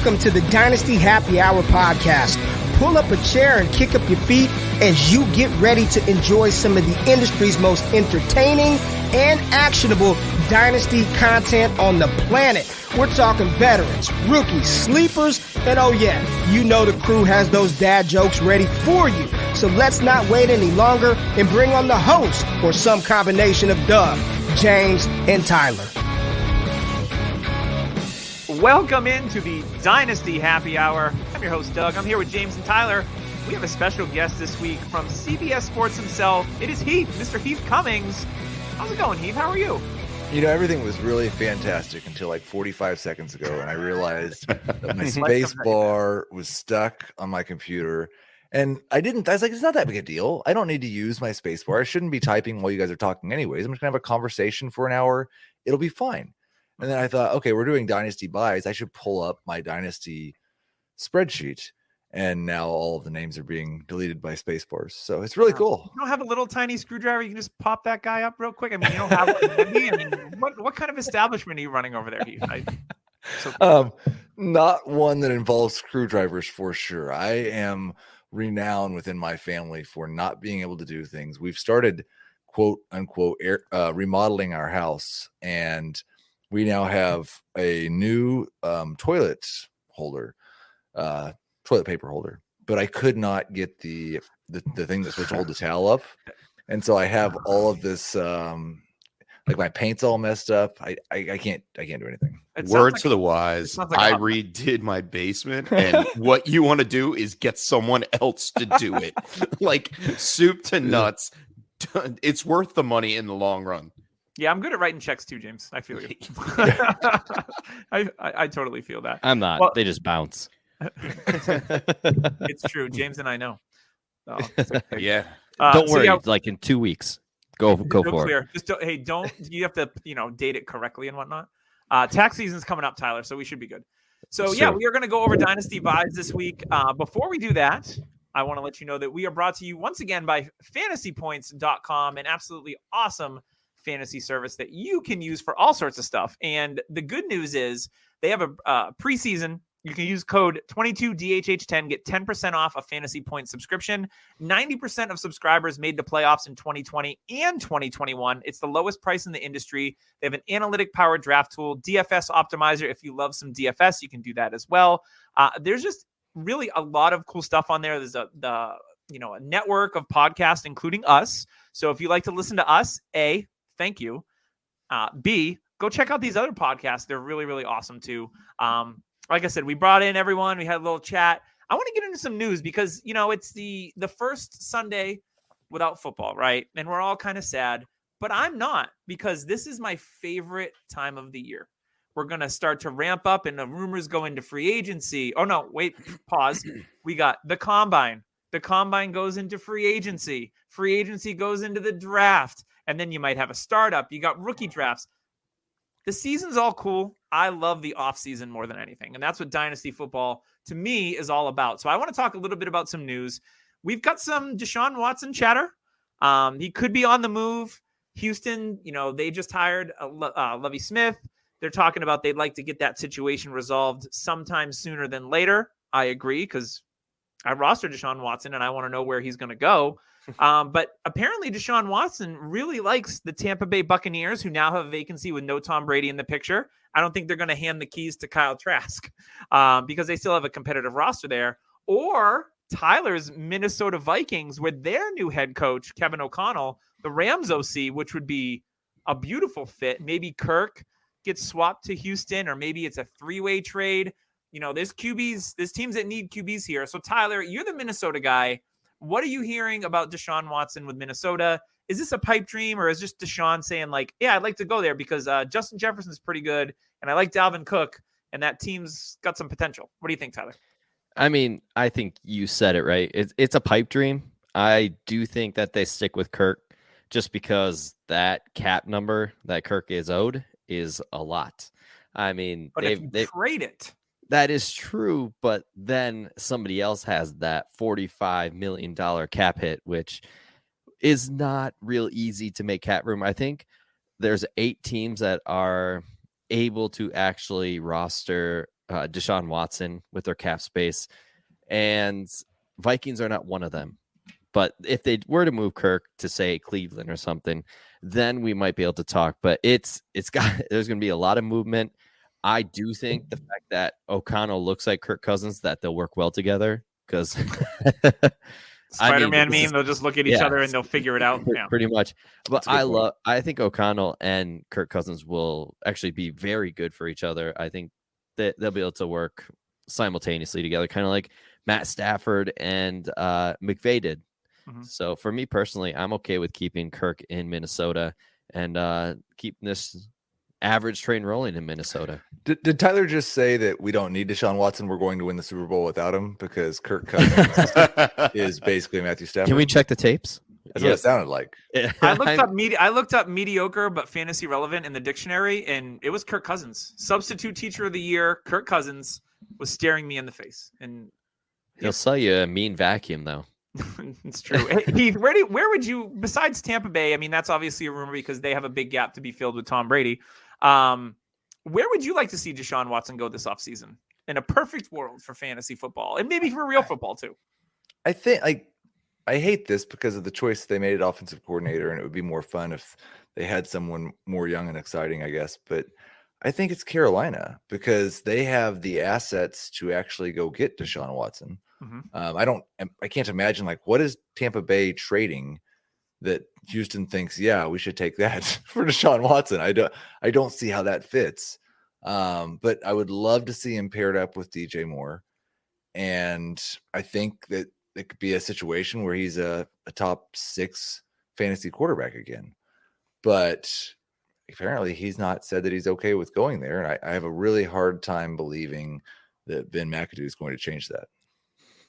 Welcome to the Dynasty Happy Hour podcast. Pull up a chair and kick up your feet as you get ready to enjoy some of the industry's most entertaining and actionable Dynasty content on the planet. We're talking veterans, rookies, sleepers, and oh yeah, you know the crew has those dad jokes ready for you. So let's not wait any longer and bring on the host or some combination of Doug, James, and Tyler. Welcome into the Dynasty Happy Hour. I'm your host, Doug. I'm here with James and Tyler. We have a special guest this week from CBS Sports himself. It is Heath, Mr. Heath Cummings. How's it going, Heath? How are you? You know, everything was really fantastic until like 45 seconds ago, and I realized that my space bar was stuck on my computer. And I was like, it's not that big a deal. I don't need to use my space bar. I shouldn't be typing while you guys are talking anyways. I'm just going to have a conversation for an hour. It'll be fine. And then I thought, okay, we're doing Dynasty buys. I should pull up my Dynasty spreadsheet. And now all of the names are being deleted by Spacebars. So it's really cool. You don't have a little tiny screwdriver? You can just pop that guy up real quick? I mean, you don't have one. What kind of establishment are you running over there, Heath? Not one that involves screwdrivers for sure. I am renowned within my family for not being able to do things. We've started, quote unquote, remodeling our house, and we now have a new toilet paper holder, but I could not get the thing that's supposed to hold the towel up. And so I have all of this, like my paint's all messed up. I can't do anything. Word to the wise. I redid my basement, and what you want to do is get someone else to do it. Like soup to nuts. It's worth the money in the long run. Yeah, I'm good at writing checks too, James. I feel you. I totally feel that. I'm not. Well, they just bounce. It's true. James and I know. Oh, yeah. Don't worry. Like in 2 weeks, go for clear. it. Just don't. You have to date it correctly and whatnot. Tax season's coming up, Tyler, so we should be good. So yeah, we are going to go over Dynasty buys this week. Before we do that, I want to let you know that we are brought to you once again by FantasyPoints.com, an absolutely awesome fantasy service that you can use for all sorts of stuff. And the good news is they have a preseason. You can use code 22DHH10, get 10% off a Fantasy Point subscription. 90% of subscribers made the playoffs in 2020 and 2021. It's the lowest price in the industry. They have an analytic powered draft tool, DFS optimizer. If you love some DFS, you can do that as well. There's just really a lot of cool stuff on there. There's a network of podcasts, including us. So if you like to listen to us, A, thank you. B, go check out these other podcasts. They're really, really awesome too. Like I said, we brought in everyone. We had a little chat. I want to get into some news because, it's the first Sunday without football, right? And we're all kind of sad, but I'm not, because this is my favorite time of the year. We're going to start to ramp up and the rumors go into free agency. Oh, no, wait, pause. We got the combine. The combine goes into free agency. Free agency goes into the draft. And then you might have a startup. You got rookie drafts. The season's all cool. I love the offseason more than anything. And that's what Dynasty football, to me, is all about. So I want to talk a little bit about some news. We've got some Deshaun Watson chatter. He could be on the move. Houston, they just hired Lovie Smith. They're talking about they'd like to get that situation resolved sometime sooner than later. I agree, because I rostered Deshaun Watson and I want to know where he's going to go. But apparently Deshaun Watson really likes the Tampa Bay Buccaneers, who now have a vacancy with no Tom Brady in the picture. I don't think they're going to hand the keys to Kyle Trask because they still have a competitive roster there. Or Tyler's Minnesota Vikings with their new head coach, Kevin O'Connell, the Rams OC, which would be a beautiful fit. Maybe Kirk gets swapped to Houston, or maybe it's a three-way trade. There's QBs, there's teams that need QBs here. So Tyler, you're the Minnesota guy. What are you hearing about Deshaun Watson with Minnesota? Is this a pipe dream, or is just Deshaun saying like, yeah, I'd like to go there because Justin Jefferson's pretty good and I like Dalvin Cook and that team's got some potential? What do you think, Tyler? I mean, I think you said it right. It's a pipe dream. I do think that they stick with Kirk just because that cap number that Kirk is owed is a lot. I mean, but if you trade it. That is true, but then somebody else has that $45 million cap hit, which is not real easy to make cap room. I think there's 8 teams that are able to actually roster Deshaun Watson with their cap space, and Vikings are not one of them. But if they were to move Kirk to, say, Cleveland or something, then we might be able to talk. But there's going to be a lot of movement. I do think the fact that O'Connell looks like Kirk Cousins, that they'll work well together, because Spider-Man meme, they'll just look at each other and they'll figure it out. Yeah. Pretty much. But I think O'Connell and Kirk Cousins will actually be very good for each other. I think that they'll be able to work simultaneously together, kind of like Matt Stafford and McVay did. Mm-hmm. So for me personally, I'm okay with keeping Kirk in Minnesota and keeping this average train rolling in Minnesota. Did Tyler just say that we don't need Deshaun Watson? We're going to win the Super Bowl without him because Kirk Cousins is basically Matthew Stafford? Can we check the tapes? That's what it sounded like. I looked up mediocre but fantasy relevant in the dictionary, and it was Kirk Cousins. Substitute teacher of the year, Kirk Cousins was staring me in the face. And he'll sell you a mean vacuum, though. It's true. Heath, where would you, besides Tampa Bay? I mean, that's obviously a rumor because they have a big gap to be filled with Tom Brady. Where would you like to see Deshaun Watson go this offseason in a perfect world for fantasy football and maybe for real football too? I think I hate this because of the choice they made at offensive coordinator, and it would be more fun if they had someone more young and exciting, I guess. But I think it's Carolina because they have the assets to actually go get Deshaun Watson. Mm-hmm. I can't imagine, like, what is Tampa Bay trading that Houston thinks, yeah, we should take that for Deshaun Watson. I don't see how that fits. But I would love to see him paired up with DJ Moore. And I think that it could be a situation where he's a top 6 fantasy quarterback again. But apparently he's not said that he's okay with going there. And I have a really hard time believing that Ben McAdoo is going to change that.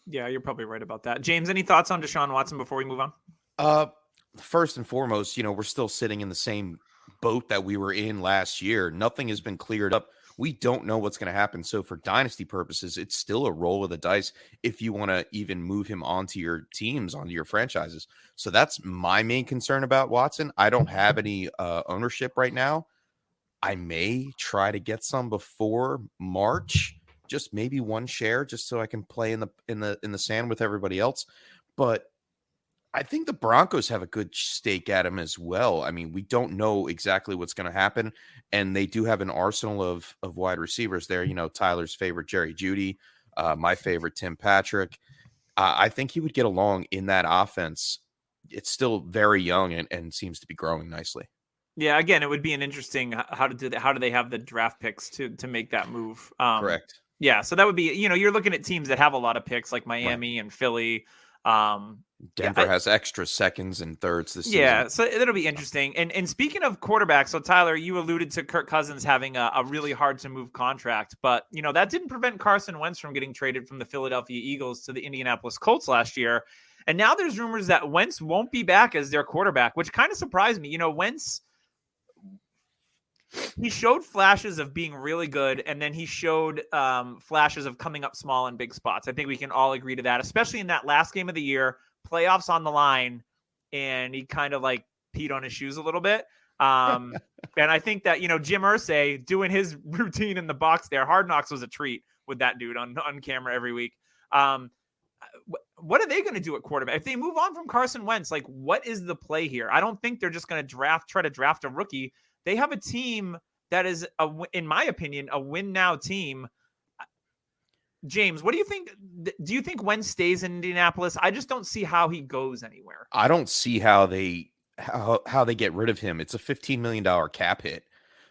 Yeah, you're probably right about that. James, any thoughts on Deshaun Watson before we move on? First and foremost, we're still sitting in the same boat that we were in last year. Nothing has been cleared up. We don't know what's going to happen. So for dynasty purposes, it's still a roll of the dice if you want to even move him onto your teams, onto your franchises. So that's my main concern about Watson. I don't have any ownership right now. I may try to get some before March, just maybe one share, just so I can play in the sand with everybody else. But I think the Broncos have a good stake at him as well. I mean, we don't know exactly what's going to happen, and they do have an arsenal of wide receivers there. Tyler's favorite, Jerry Jeudy, my favorite, Tim Patrick. I think he would get along in that offense. It's still very young and seems to be growing nicely. Yeah, again, it would be an interesting how do they have the draft picks to make that move? Correct. Yeah, so that would be, you're looking at teams that have a lot of picks like Miami and Philly. Denver has extra seconds and thirds this season. Yeah, so it'll be interesting. And speaking of quarterbacks, so Tyler, you alluded to Kirk Cousins having a really hard to move contract, but that didn't prevent Carson Wentz from getting traded from the Philadelphia Eagles to the Indianapolis Colts last year. And now there's rumors that Wentz won't be back as their quarterback, which kind of surprised me. Wentz, he showed flashes of being really good, and then he showed flashes of coming up small in big spots. I think we can all agree to that, especially in that last game of the year, playoffs on the line, and he kind of like peed on his shoes a little bit. And I think that, Jim Irsay doing his routine in the box there, Hard Knocks was a treat with that dude on camera every week. What are they going to do at quarterback? If they move on from Carson Wentz, like, what is the play here? I don't think they're just going to try to draft a rookie. They have a team that is, in my opinion, a win now team. James, what do you think? Do you think Wentz stays in Indianapolis? I just don't see how he goes anywhere. I don't see how they get rid of him. It's a $15 million cap hit.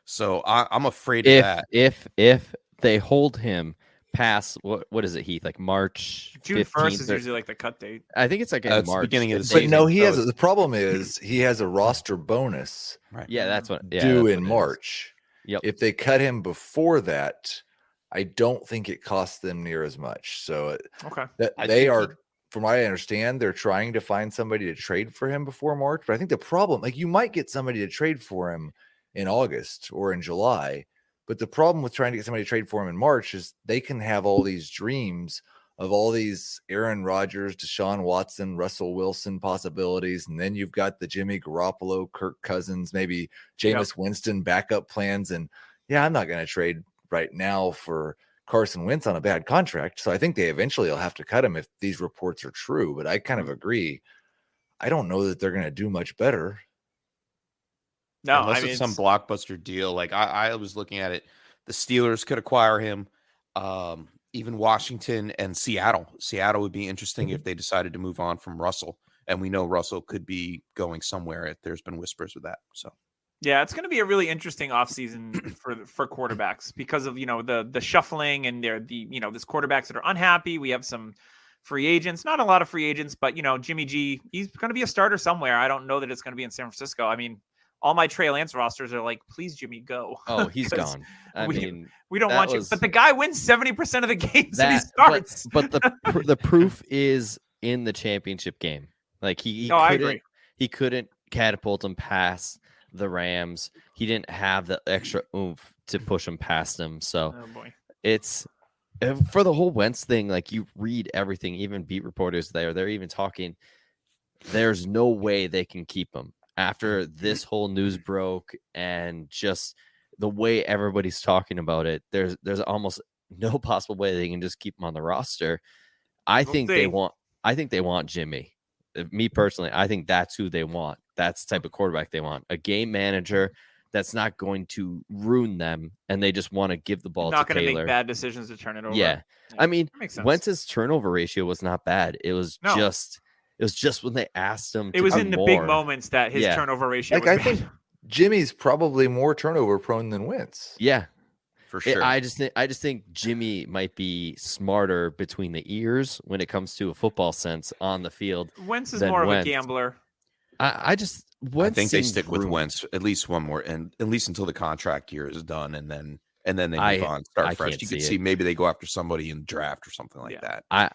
So I'm afraid of that. If they hold him past, what is it, Heath? Like March 15th? June 1st is usually like the cut date. I think it's like in March. Beginning of the season. season. But no, the problem is he has a roster bonus. Right. Yeah, that's what due in March. Yep. If they cut him before that, I don't think it costs them near as much. So from what I understand, they're trying to find somebody to trade for him before March. But I think the problem, like, you might get somebody to trade for him in August or in July. But the problem with trying to get somebody to trade for him in March is they can have all these dreams of all these Aaron Rodgers, Deshaun Watson, Russell Wilson possibilities. And then you've got the Jimmy Garoppolo, Kirk Cousins, maybe Jameis Winston backup plans. And I'm not going to trade right now for Carson Wentz on a bad contract. So I think they eventually will have to cut him if these reports are true. But I kind of agree. I don't know that they're going to do much better. No, unless it's some blockbuster deal. Like I was looking at it, the Steelers could acquire him. Even Washington and Seattle. Seattle would be interesting if they decided to move on from Russell. And we know Russell could be going somewhere. There's been whispers of that. So yeah, it's going to be a really interesting offseason for quarterbacks because of, the shuffling and there's quarterbacks that are unhappy. We have some free agents, not a lot of free agents, but Jimmy G, he's going to be a starter somewhere. I don't know that it's going to be in San Francisco. I mean, all my Trey Lance rosters are like, please, Jimmy, go. Oh, he's gone. We don't want you. But the guy wins 70% of the games that he starts. But the proof is in the championship game. Like he couldn't catapult him past the Rams. He didn't have the extra oomph to push him past them. So it's for the whole Wentz thing. Like you read everything, even beat reporters they're even talking. There's no way they can keep him. After this whole news broke and just the way everybody's talking about it, there's almost no possible way they can just keep him on the roster. I think they want Jimmy. Me personally, I think that's who they want. That's the type of quarterback they want. A game manager that's not going to ruin them, and they just want to give the ball to Taylor. Not going to make bad decisions to turn it over. Yeah. I mean, Wentz's turnover ratio was not bad. It was just when they asked him. It was in the big moments that his turnover ratio. I think Jimmy's probably more turnover prone than Wentz. Yeah, for sure. I just think Jimmy might be smarter between the ears when it comes to a football sense on the field. Wentz is more of a gambler. I think they stick with Wentz at least one more, and at least until the contract year is done, and then they move on, start fresh. You could see maybe they go after somebody in the draft or something like that. I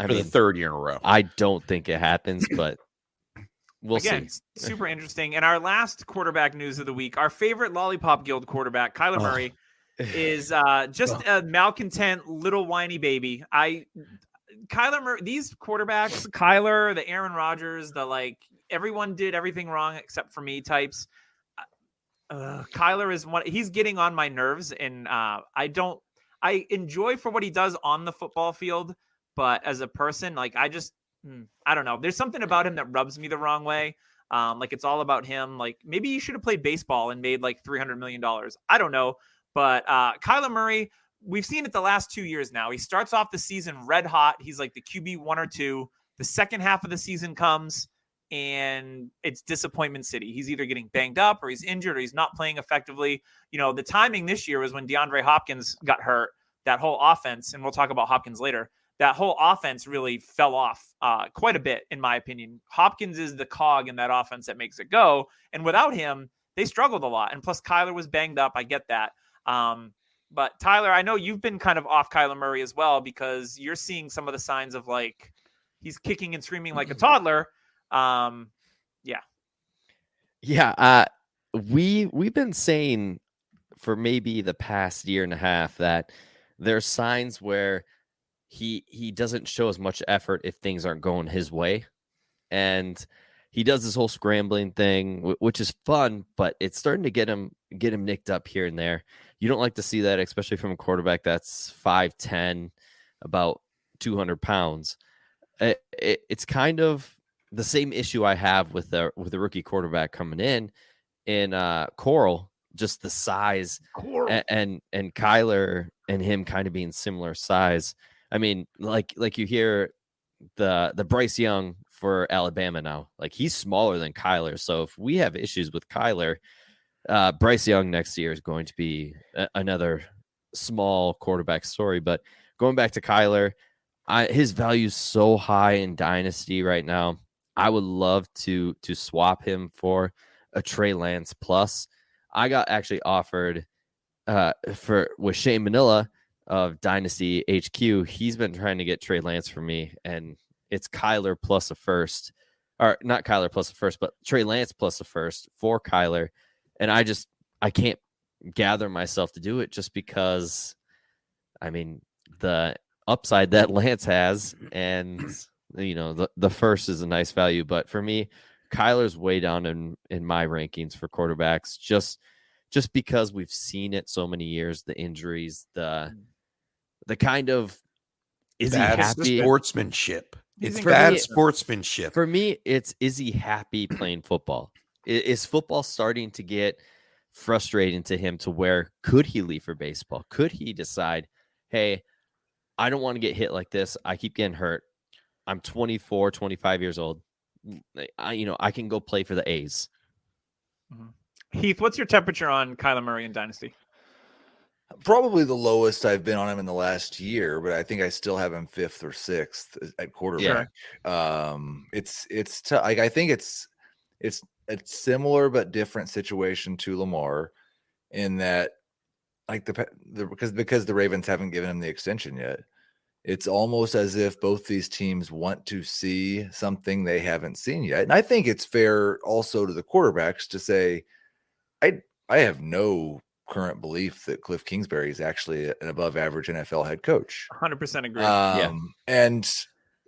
mean, the third year in a row. I don't think it happens, but we'll see. Super interesting. And our last quarterback news of the week, our favorite Lollipop Guild quarterback, Kyler Murray, is just a malcontent little whiny baby. Kyler Murray, these quarterbacks, Kyler, the Aaron Rodgers, everyone did everything wrong except for me types. Kyler is one. He's getting on my nerves, and I enjoy for what he does on the football field, but as a person, I don't know. There's something about him that rubs me the wrong way. It's all about him. Maybe he should have played baseball and made $300 million. I don't know. But Kyler Murray, we've seen it the last 2 years now. He starts off the season red hot. He's the QB 1 or 2. The second half of the season comes, and it's disappointment city. He's either getting banged up or he's injured or he's not playing effectively. The timing this year was when DeAndre Hopkins got hurt. That whole offense, and we'll talk about Hopkins later, that whole offense really fell off quite a bit, in my opinion. Hopkins is the cog in that offense that makes it go. And without him, they struggled a lot. And plus Kyler was banged up. I get that. But Tyler, I know you've been kind of off Kyler Murray as well, because you're seeing some of the signs of he's kicking and screaming like a toddler. We've been saying for maybe the past year and a half that there's signs where he doesn't show as much effort if things aren't going his way, and he does this whole scrambling thing, which is fun, but it's starting to get him nicked up here and there. You don't like to see that, especially from a quarterback that's 5'10", about 200 pounds. It's kind of the same issue I have with the rookie quarterback coming in Coral, just the size, and Kyler and him kind of being similar size. I mean, like you hear the Bryce Young for Alabama now, he's smaller than Kyler. So if we have issues with Kyler, Bryce Young next year is going to be another small quarterback story. But going back to Kyler, his value is so high in Dynasty right now. I would love to swap him for a Trey Lance plus. I got actually offered with Shane Manila of Dynasty HQ. He's been trying to get Trey Lance for me, and it's Kyler plus a first, or not Kyler plus a first, but Trey Lance plus a first for Kyler. And I can't gather myself to do it just because, I mean, the upside that Lance has, and the first is a nice value. But for me, Kyler's way down in my rankings for quarterbacks, just because we've seen it so many years, the injuries, the the kind of is Bad he happy? Sportsmanship. He's It's in bad good sportsmanship. For me, is he happy playing football? Is football starting to get frustrating to him to where could he leave for baseball? Could he decide, hey, I don't want to get hit like this. I keep getting hurt. I'm 24, 25 years old. I can go play for the A's. Heath, what's your temperature on Kyler Murray in Dynasty? Probably the lowest I've been on him in the last year, but I think I still have him 5th or 6th at quarterback. Yeah. I think it's a similar but different situation to Lamar in that, like because the Ravens haven't given him the extension yet. It's almost as if both these teams want to see something they haven't seen yet. And I think it's fair also to the quarterbacks to say, I have no current belief that Cliff Kingsbury is actually an above average NFL head coach. 100% agree. And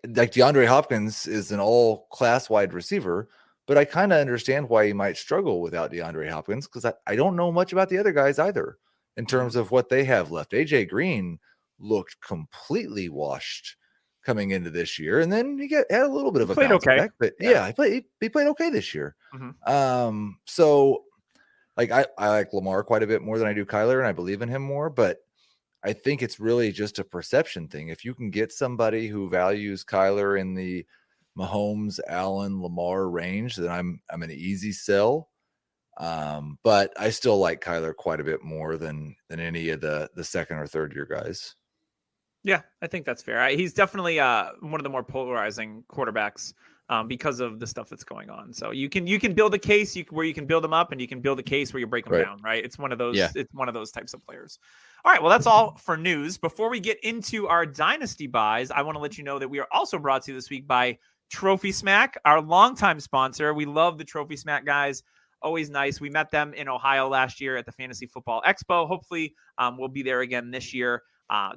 like DeAndre Hopkins is an all class wide receiver, but I kind of understand why he might struggle without DeAndre Hopkins because I don't know much about the other guys either in terms of what they have left. AJ Green looked completely washed coming into this year, and then he had a little bit of a bounce back, but he played okay this year. So like I like Lamar quite a bit more than I do Kyler, and I believe in him more, but I think it's really just a perception thing. If you can get somebody who values Kyler in the Mahomes, Allen, Lamar range, then I'm an easy sell. But I still like Kyler quite a bit more than any of the second or third year guys. Yeah, I think that's fair. He's definitely one of the more polarizing quarterbacks because of the stuff that's going on. So you can build a case where you can build them up, and you can build a case where you break them down. Right? It's one of those. Yeah. It's one of those types of players. All right. Well, that's all for news. Before we get into our dynasty buys, I want to let you know that we are also brought to you this week by Trophy Smack, our longtime sponsor. We love the Trophy Smack guys. Always nice. We met them in Ohio last year at the Fantasy Football Expo. Hopefully, we'll be there again this year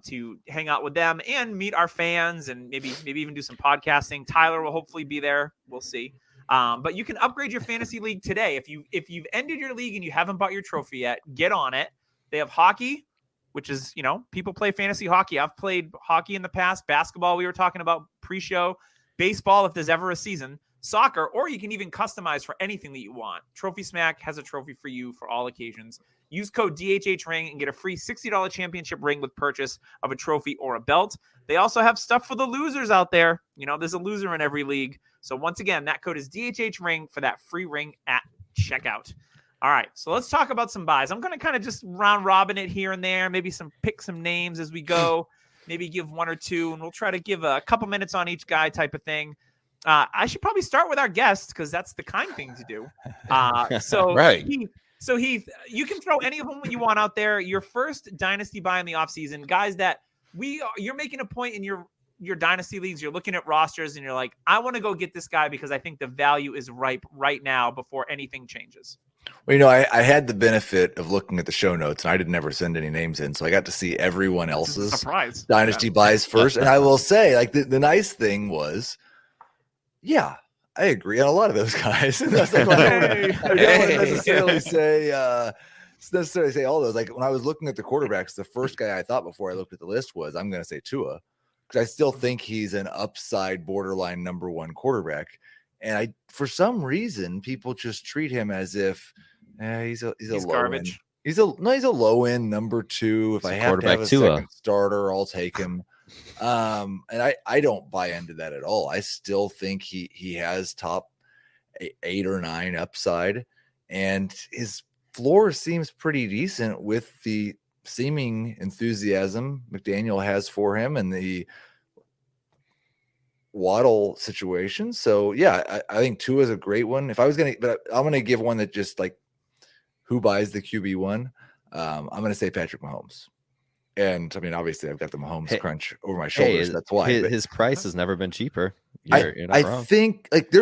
to hang out with them and meet our fans and maybe even do some podcasting. Tyler will hopefully be there. We'll see. But you can upgrade your fantasy league today. If you've ended your league and you haven't bought your trophy yet, get on it. They have hockey, which is, people play fantasy hockey. I've played hockey in the past. Basketball, we were talking about pre-show. Baseball, if there's ever a season. Soccer, or you can even customize for anything that you want. Trophy Smack has a trophy for you for all occasions. Use code DHHRING and get a free $60 championship ring with purchase of a trophy or a belt. They also have stuff for the losers out there. There's a loser in every league. So once again, that code is DHHRING for that free ring at checkout. All right, so let's talk about some buys. I'm going to kind of just round robin it here and there, maybe pick some names as we go, maybe give one or two, and we'll try to give a couple minutes on each guy type of thing. I should probably start with our guests because that's the kind thing to do. Right. So Heath, you can throw any of them you want out there. Your first dynasty buy in the offseason, guys that you're making a point in your dynasty leagues. You're looking at rosters and you're like, I want to go get this guy because I think the value is ripe right now before anything changes. Well, I had the benefit of looking at the show notes, and I did never send any names in, so I got to see everyone else's dynasty buys first. And I will say, like the nice thing was, yeah, I agree on a lot of those guys. That's like, I don't necessarily say all those. Like when I was looking at the quarterbacks, the first guy I thought before I looked at the list was I'm going to say Tua, because I still think he's an upside borderline number one quarterback. And for some reason, people just treat him as if he's low garbage. End. He's a low end number two. If I have to have a second starter, I'll take him. And I don't buy into that at all. I still think he has top 8 or 9 upside, and his floor seems pretty decent with the seeming enthusiasm McDaniel has for him and the Waddle situation. So yeah, I think Tua is a great one. If I was but I'm gonna give one that just like who buys the QB1. I'm gonna say Patrick Mahomes. And I mean, obviously, I've got the Mahomes crunch over my shoulders. That's why his price has never been cheaper. I think like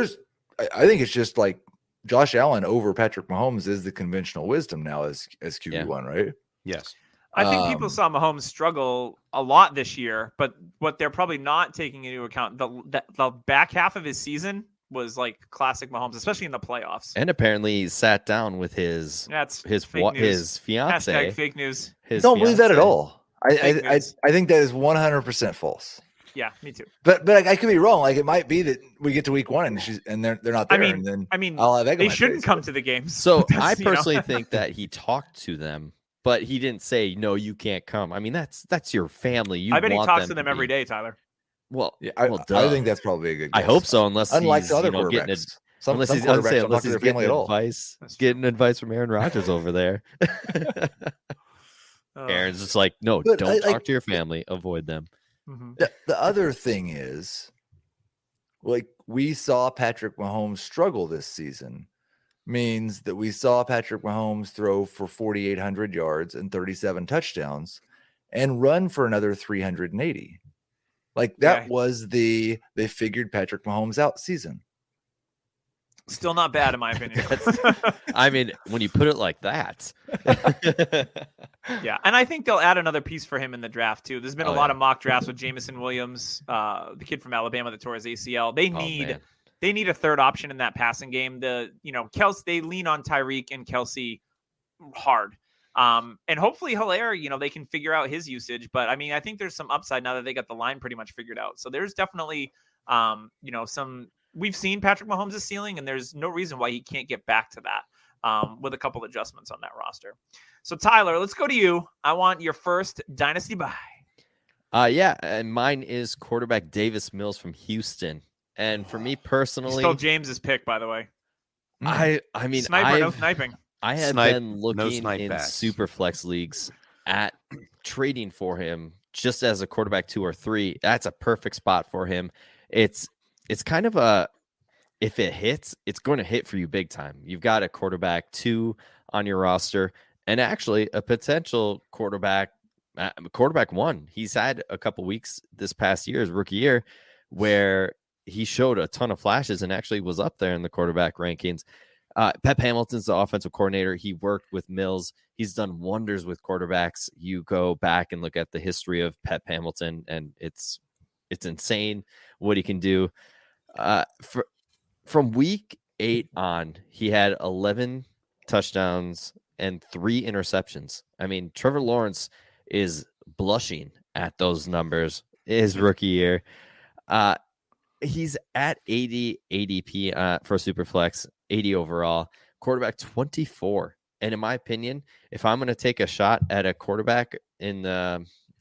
I think it's just like Josh Allen over Patrick Mahomes is the conventional wisdom now as QB1, right? Yes. I think people saw Mahomes struggle a lot this year, but what they're probably not taking into account, the back half of his season was like classic Mahomes, especially in the playoffs. And apparently he sat down with his fiance. Hashtag fake news. Don't believe that at all. I think that is 100% false. Yeah, me too. But I could be wrong. Like it might be that we get to week 1 and they're not there. And then I'll have egg on they my shouldn't face. come to the games. So I personally think that he talked to them, but he didn't say no, you can't come. I mean, that's your family. I bet he talks to them every day, Tyler. Well, yeah, I think that's probably a good guess. I hope so, unless unlike he's, the other quarterbacks. Unless he's getting getting advice from Aaron Rodgers over there. Aaron's just like, no, don't talk to your family. Avoid them. Mm-hmm. The other thing is, like, we saw Patrick Mahomes struggle this season, means that we saw Patrick Mahomes throw for 4,800 yards and 37 touchdowns and run for another 380. Like, that was they figured Patrick Mahomes out season. Still not bad, in my opinion. I mean, when you put it like that. Yeah, and I think they'll add another piece for him in the draft, too. There's been a lot of mock drafts with Jamison Williams, the kid from Alabama that tore his ACL. They need a third option in that passing game. Kelsey, they lean on Tyreek and Kelsey hard. And hopefully Hilaire, they can figure out his usage. But, I mean, I think there's some upside now that they got the line pretty much figured out. So there's definitely, some – we've seen Patrick Mahomes' ceiling, and there's no reason why he can't get back to that with a couple adjustments on that roster. So, Tyler, let's go to you. I want your first Dynasty buy. Yeah, and mine is quarterback Davis Mills from Houston. And for me personally... Still James's pick, by the way. I mean... No sniping. I have been looking in Superflex leagues at trading for him just as a quarterback 2 or 3. That's a perfect spot for him. It's kind of if it hits, it's going to hit for you big time. You've got a quarterback 2 on your roster and actually a potential quarterback 1. He's had a couple weeks this past year, his rookie year, where he showed a ton of flashes and actually was up there in the quarterback rankings. Pep Hamilton's the offensive coordinator. He worked with Mills. He's done wonders with quarterbacks. You go back and look at the history of Pep Hamilton, and it's insane what he can do. From week 8 on, he had 11 touchdowns and 3 interceptions. I mean, Trevor Lawrence is blushing at those numbers his rookie year. He's at 80 ADP for Superflex, 80 overall, quarterback 24. And in my opinion, if I'm going to take a shot at a quarterback in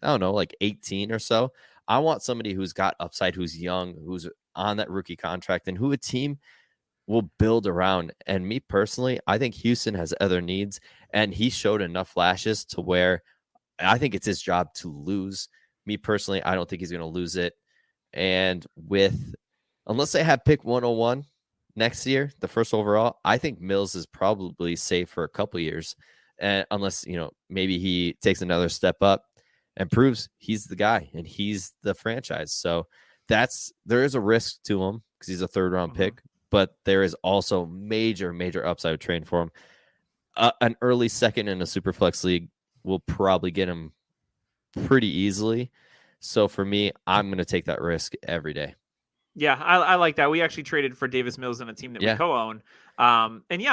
like 18 or so, I want somebody who's got upside, who's young, who's on that rookie contract, and who a team will build around. And me personally, I think Houston has other needs, and he showed enough flashes to where I think it's his job to lose. Me personally, I don't think he's going to lose it. And unless they have pick 101 next year, the first overall, I think Mills is probably safe for a couple years. And unless, maybe he takes another step up and proves he's the guy and he's the franchise. So there is a risk to him because he's a 3rd round pick, but there is also major upside train for him. An early second in a Superflex league will probably get him pretty easily. So for me, I'm going to take that risk every day. Yeah, I like that. We actually traded for Davis Mills in a team that we co-own.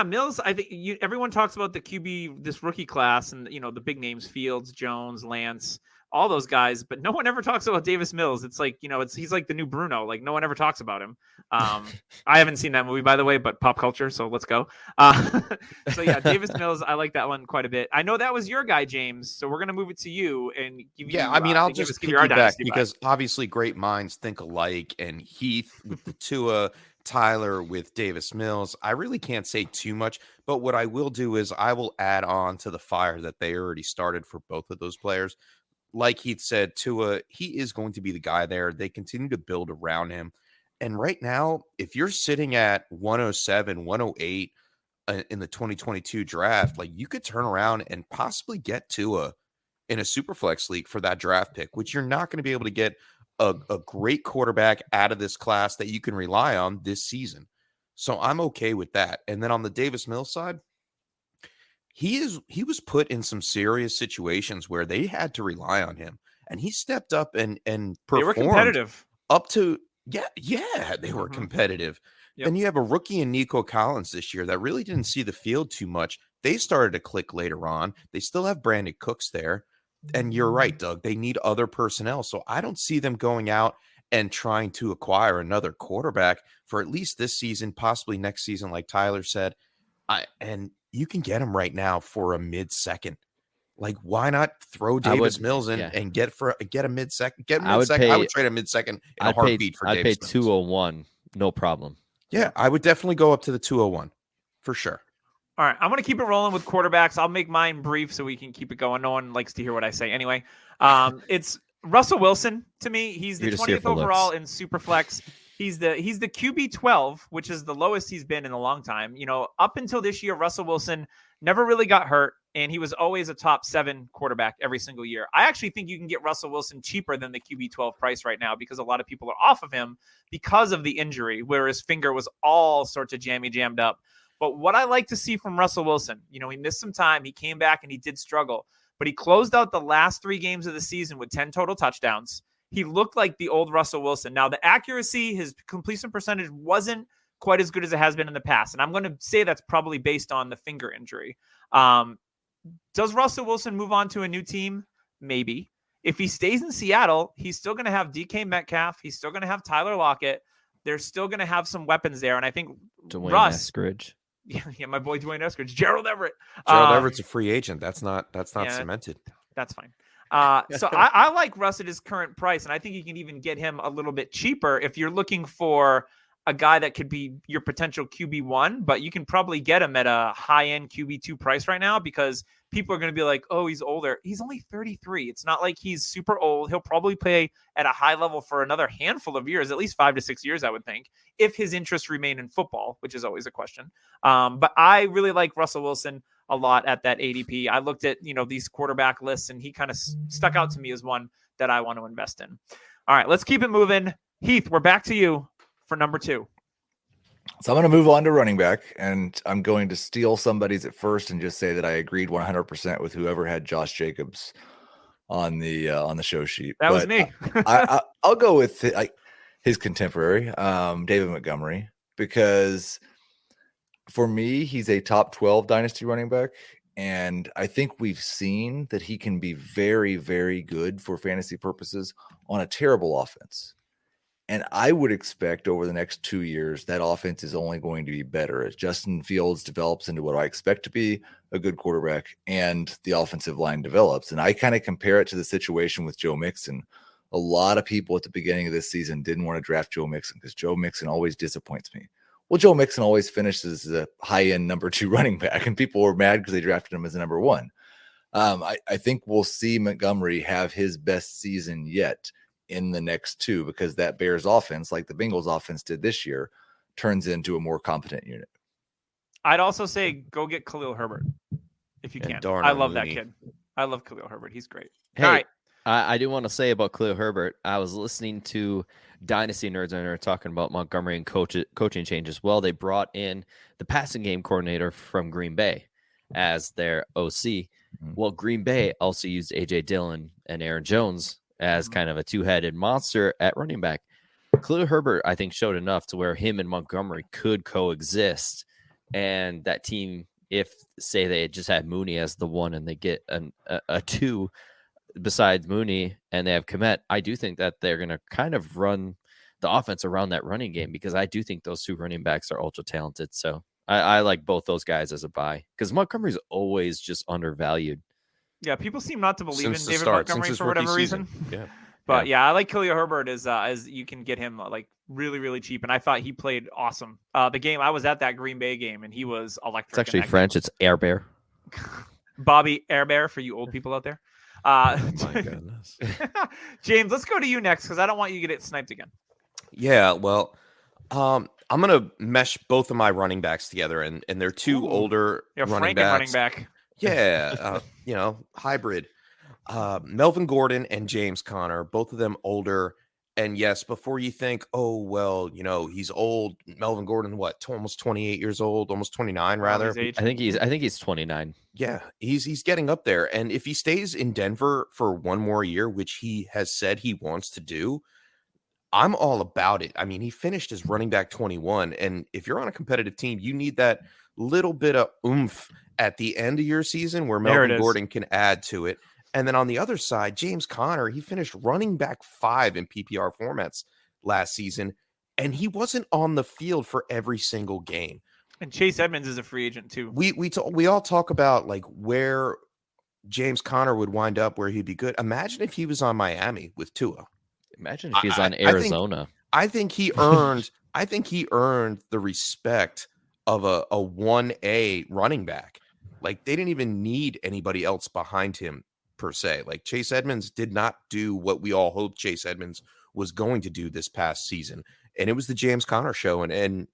Mills, I think everyone talks about the QB, this rookie class, and the big names, Fields, Jones, Lance, all those guys, but no one ever talks about Davis Mills. It's like, he's like the new Bruno. Like, no one ever talks about him. I haven't seen that movie, by the way, but pop culture, so let's go. So yeah, Davis Mills, I like that one quite a bit. I know that was your guy, James, so we're going to move it to you and give you. Yeah, I mean, I'll just piggyback because obviously great minds think alike, and Heath with the Tua, Tyler with Davis Mills. I really can't say too much, but what I will do is I will add on to the fire that they already started for both of those players. Like Heath said, Tua, he is going to be the guy there. They continue to build around him. And right now, if you're sitting at 107, 108 in the 2022 draft, like you could turn around and possibly get Tua in a Superflex league for that draft pick, which you're not going to be able to get a great quarterback out of this class that you can rely on this season. So I'm okay with that. And then on the Davis Mills side, he was put in some serious situations where they had to rely on him, and he stepped up and performed. They were competitive up to they were competitive. Yep. And you have a rookie in Nico Collins this year that really didn't see the field too much. They started to click later on. They still have Brandon Cooks there. And you're right, Doug. They need other personnel. So I don't see them going out and trying to acquire another quarterback for at least this season, possibly next season, like Tyler said. And you can get him right now for a mid-second. Like, why not throw Davis Mills in and get a mid-second? I would trade a mid-second in a heartbeat for Davis Mills. I'd pay 201, no problem. Yeah, I would definitely go up to the 201 for sure. All right, I'm going to keep it rolling with quarterbacks. I'll make mine brief so we can keep it going. No one likes to hear what I say anyway. It's Russell Wilson to me. He's the 20th overall in Superflex. He's the QB 12, which is the lowest he's been in a long time. You know, up until this year, Russell Wilson never really got hurt, and he was always a top 7 quarterback every single year. I actually think you can get Russell Wilson cheaper than the QB 12 price right now because a lot of people are off of him because of the injury, where his finger was all sorts of jammed up. But what I like to see from Russell Wilson, you know, he missed some time. He came back and he did struggle, but he closed out the last 3 games of the season with 10 total touchdowns. He looked like the old Russell Wilson. Now, the accuracy, his completion percentage wasn't quite as good as it has been in the past. And I'm going to say that's probably based on the finger injury. Does Russell Wilson move on to a new team? Maybe. If he stays in Seattle, he's still going to have DK Metcalf. He's still going to have Tyler Lockett. They're still going to have some weapons there. And I think Dwayne Eskridge. Yeah, my boy Dwayne Eskridge. Gerald Everett. Gerald Everett's a free agent. That's not cemented. That's fine. So I like Russ at his current price, and I think you can even get him a little bit cheaper if you're looking for a guy that could be your potential QB1, but you can probably get him at a high-end QB2 price right now because people are going to be like, oh, he's older. He's only 33. It's not like he's super old. He'll probably play at a high level for another handful of years, at least 5 to 6 years, I would think, if his interests remain in football, which is always a question. But I really like Russell Wilson a lot at that ADP. I looked at, these quarterback lists, and he kind of stuck out to me as one that I want to invest in. All right, let's keep it moving. Heath, we're back to you for number 2. So I'm going to move on to running back, and I'm going to steal somebody's at first and just say that I agreed 100% with whoever had Josh Jacobs on the show sheet. That was me. I'll go with his contemporary, David Montgomery, because for me, he's a top 12 dynasty running back. And I think we've seen that he can be very, very good for fantasy purposes on a terrible offense. And I would expect over the next 2 years, that offense is only going to be better as Justin Fields develops into what I expect to be a good quarterback and the offensive line develops. And I kind of compare it to the situation with Joe Mixon. A lot of people at the beginning of this season didn't want to draft Joe Mixon because Joe Mixon always disappoints me. Well, Joe Mixon always finishes as a high-end number 2 running back, and people were mad because they drafted him as a number 1. I think we'll see Montgomery have his best season yet in the next 2 because that Bears offense, like the Bengals offense did this year, turns into a more competent unit. I'd also say go get Khalil Herbert if you can. I love that kid. I love Khalil Herbert. He's great. Hey, all right. I do want to say about Khalil Herbert. I was listening to Dynasty Nerds, and they were talking about Montgomery and coaching changes. Well, they brought in the passing game coordinator from Green Bay as their OC. Mm-hmm. Well, Green Bay also used A.J. Dillon and Aaron Jones as kind of a 2-headed monster at running back. Khalil Herbert, I think, showed enough to where him and Montgomery could coexist. And that team, if, say, they just had Mooney as the 1 and they get a 2 besides Mooney and they have Kmet, I do think that they're going to kind of run the offense around that running game because I do think those 2 running backs are ultra talented. So I like both those guys as a buy because Montgomery's always just undervalued. Yeah, people seem not to believe in David Montgomery for whatever reason. Yeah. But yeah, I like Khalil Herbert as you can get him like really, really cheap. And I thought he played awesome. The game, I was at that Green Bay game and he was electric. It's actually French. It's Air Bear. Bobby Air Bear for you old people out there. Oh my goodness. James, let's go to you next because I don't want you to get sniped again. Yeah, well, I'm going to mesh both of my running backs together and they're 2 older running backs. Running back. Yeah, hybrid. Melvin Gordon and James Conner, both of them older. And yes, before you think, oh, well, he's old. Melvin Gordon, almost 28 years old, almost 29 rather. I think he's 29. Yeah, he's getting up there. And if he stays in Denver for 1 more year, which he has said he wants to do, I'm all about it. I mean, he finished as running back 21. And if you're on a competitive team, you need that little bit of oomph at the end of your season where Melvin Gordon can add to it. And then on the other side, James Conner, he finished running back 5 in PPR formats last season, and he wasn't on the field for every single game. And Chase Edmonds is a free agent too. We all talk about like where James Conner would wind up, where he'd be good. Imagine if he was on Miami with Tua. Imagine if he's on Arizona. I think he earned the respect of a 1A running back. Like they didn't even need anybody else behind him per se. Like Chase Edmonds did not do what we all hoped Chase Edmonds was going to do this past season. And it was the James Conner show. And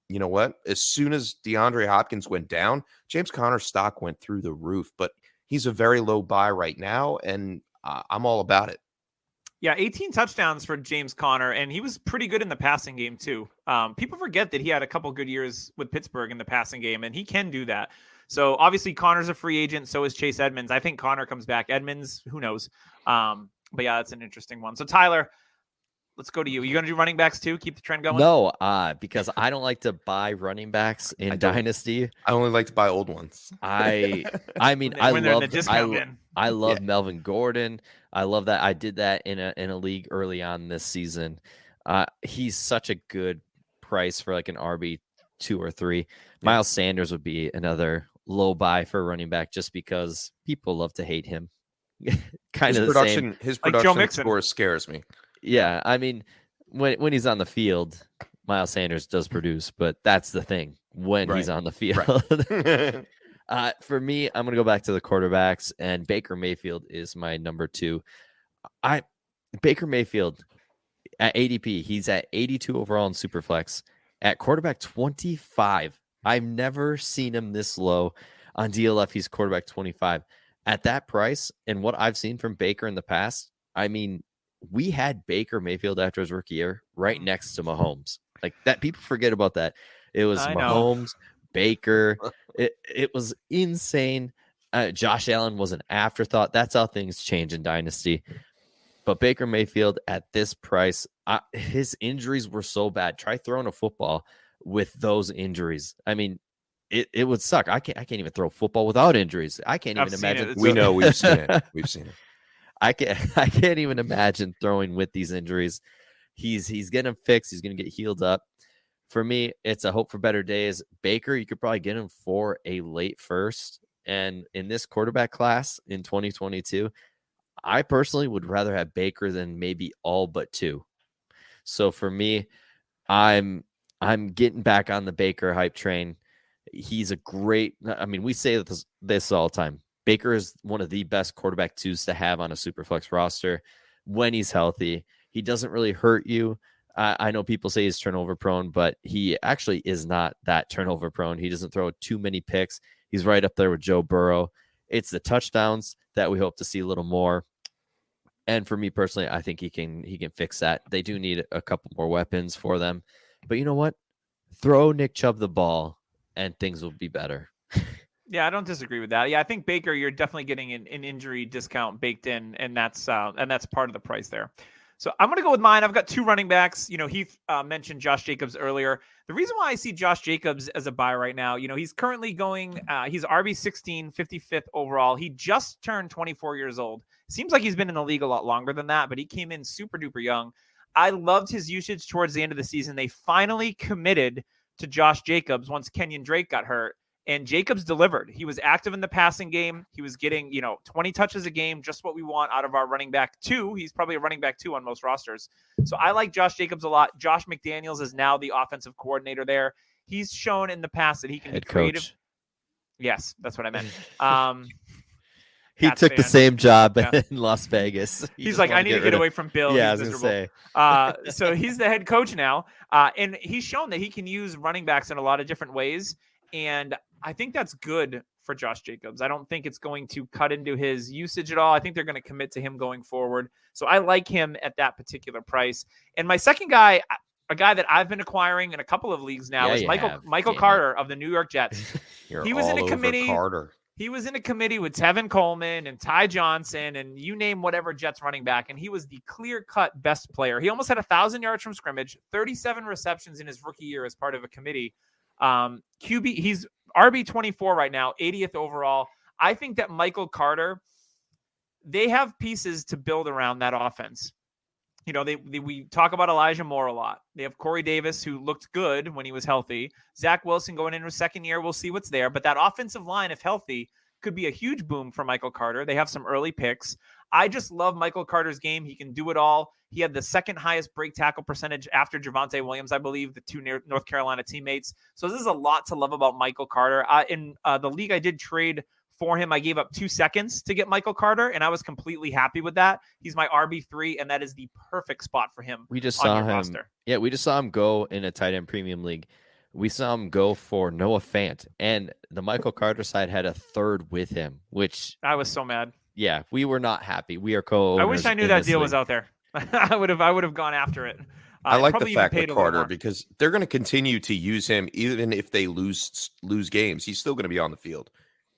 you know what? As soon as DeAndre Hopkins went down, James Conner's stock went through the roof, but he's a very low buy right now. And I'm all about it. Yeah, 18 touchdowns for James Conner, and he was pretty good in the passing game too. People forget that he had a couple good years with Pittsburgh in the passing game, and he can do that. So obviously Conner's a free agent, so is Chase Edmonds. I think Conner comes back. Edmonds, who knows? But yeah, that's an interesting one. So Tyler, let's go to you. You going to do running backs too? Keep the trend going? No, because I don't like to buy running backs in Dynasty. I only like to buy old ones. I mean, I love Melvin Gordon. I love that. I did that in a league early on this season. He's such a good price for like an RB 2 or 3. Miles Sanders would be another low buy for a running back just because people love to hate him. His production score scares me. Yeah, I mean, when he's on the field, Miles Sanders does produce, but that's the thing when he's on the field. Right. For me, I'm going to go back to the quarterbacks, and Baker Mayfield is my number 2. Baker Mayfield at ADP, he's at 82 overall in Superflex. At quarterback 25, I've never seen him this low. On DLF, he's quarterback 25. At that price, and what I've seen from Baker in the past, I mean, we had Baker Mayfield after his rookie year right next to Mahomes. Like that, people forget about that. It was Mahomes, Baker. It was insane. Josh Allen was an afterthought. That's how things change in Dynasty. But Baker Mayfield at this price, his injuries were so bad. Try throwing a football with those injuries. I mean, it would suck. I can't even throw a football without injuries. I can't even imagine. We know we've seen it. We've seen it. I can't even imagine throwing with these injuries. He's getting them fixed. He's going to get healed up. For me, it's a hope for better days. Baker, you could probably get him for a late first. And in this quarterback class in 2022, I personally would rather have Baker than maybe all but 2. So for me, I'm getting back on the Baker hype train. He's a great, I mean, we say this all the time. Baker is one of the best quarterback 2s to have on a Superflex roster when he's healthy. He doesn't really hurt you. I know people say he's turnover prone, but he actually is not that turnover prone. He doesn't throw too many picks. He's right up there with Joe Burrow. It's the touchdowns that we hope to see a little more. And for me personally, I think he can fix that. They do need a couple more weapons for them. But you know what? Throw Nick Chubb the ball and things will be better. Yeah, I don't disagree with that. Yeah, I think Baker, you're definitely getting an injury discount baked in, and that's part of the price there. So I'm going to go with mine. I've got 2 running backs. You know, Heath mentioned Josh Jacobs earlier. The reason why I see Josh Jacobs as a buy right now, you know, he's currently going, he's RB16, 55th overall. He just turned 24 years old. Seems like he's been in the league a lot longer than that, but he came in super duper young. I loved his usage towards the end of the season. They finally committed to Josh Jacobs once Kenyon Drake got hurt. And Jacobs delivered. He was active in the passing game. He was getting, 20 touches a game, just what we want out of our running back 2. He's probably a running back 2 on most rosters. So I like Josh Jacobs a lot. Josh McDaniels is now the offensive coordinator there. He's shown in the past that he can be creative. Coach. Yes, that's what I meant. He took the same job in Las Vegas. He's like, I need to get away from Bill. Yeah, I was going to say. So he's the head coach now. And he's shown that he can use running backs in a lot of different ways. And I think that's good for Josh Jacobs. I don't think it's going to cut into his usage at all. I think they're going to commit to him going forward. So I like him at that particular price. And my second guy, a guy that I've been acquiring in a couple of leagues now, is Michael Carter of the New York Jets. He was in a committee. Carter. He was in a committee with Tevin Coleman and Ty Johnson and you name whatever Jets running back, and he was the clear-cut best player. He almost had 1,000 yards from scrimmage, 37 receptions in his rookie year as part of a committee. QB, he's RB24 right now, 80th overall. I think that Michael Carter, they have pieces to build around that offense. You know, we talk about Elijah Moore a lot. They have Corey Davis, who looked good when he was healthy. Zach Wilson going into his second year. We'll see what's there. But that offensive line, if healthy, could be a huge boom for Michael Carter. They have some early picks. I just love Michael Carter's game. He can do it all. He had the second highest break tackle percentage after Javonte Williams, I believe, the two North Carolina teammates. So this is a lot to love about Michael Carter. In the league I did trade for him, I gave up 2 seconds to get Michael Carter, and I was completely happy with that. He's my RB3, and that is the perfect spot for him. We just saw him. Roster. Yeah, we just saw him go in a tight end premium league. We saw him go for Noah Fant, and the Michael Carter side had a third with him, which I was so mad. Yeah, we were not happy. We are co-owners. I wish I knew that deal was out there. I would have gone after it. I like the fact that Carter, because they're going to continue to use him even if they lose games. He's still going to be on the field.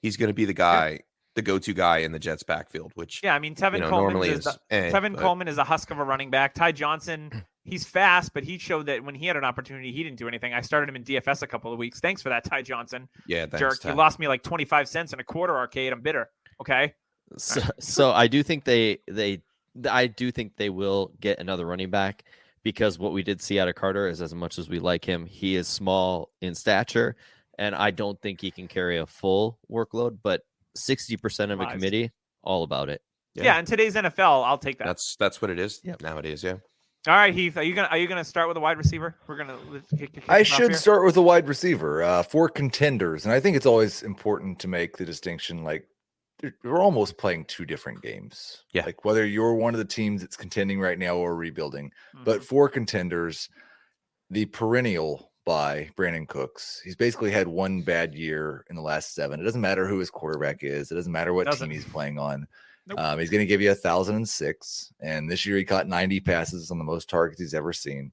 He's going to be the guy, the go-to guy in the Jets backfield, which I mean, Tevin Coleman is a husk of a running back. Ty Johnson, he's fast, but he showed that when he had an opportunity, he didn't do anything. I started him in DFS a couple of weeks. Thanks for that, Ty Johnson. Yeah, thanks, jerk. Ty. You lost me like 25 cents in a quarter arcade. I'm bitter. Okay. So I do think I do think they will get another running back, because what we did see out of Carter is, as much as we like him, he is small in stature, and I don't think he can carry a full workload, but 60% of a committee, all about it. Yeah, in today's NFL, I'll take that. That's what it is nowadays, yeah. All right, Heath, are you gonna start with a wide receiver? We're gonna. I should start with a wide receiver for contenders, and I think it's always important to make the distinction. Like, we're almost playing two different games. Yeah, like whether you're one of the teams that's contending right now or rebuilding. But for contenders, the perennial by Brandon Cooks, he's basically had one bad year in the last 7. It doesn't matter who his quarterback is. It doesn't matter what team he's playing on. Nope. He's going to give you 1,006. And this year he caught 90 passes on the most targets he's ever seen.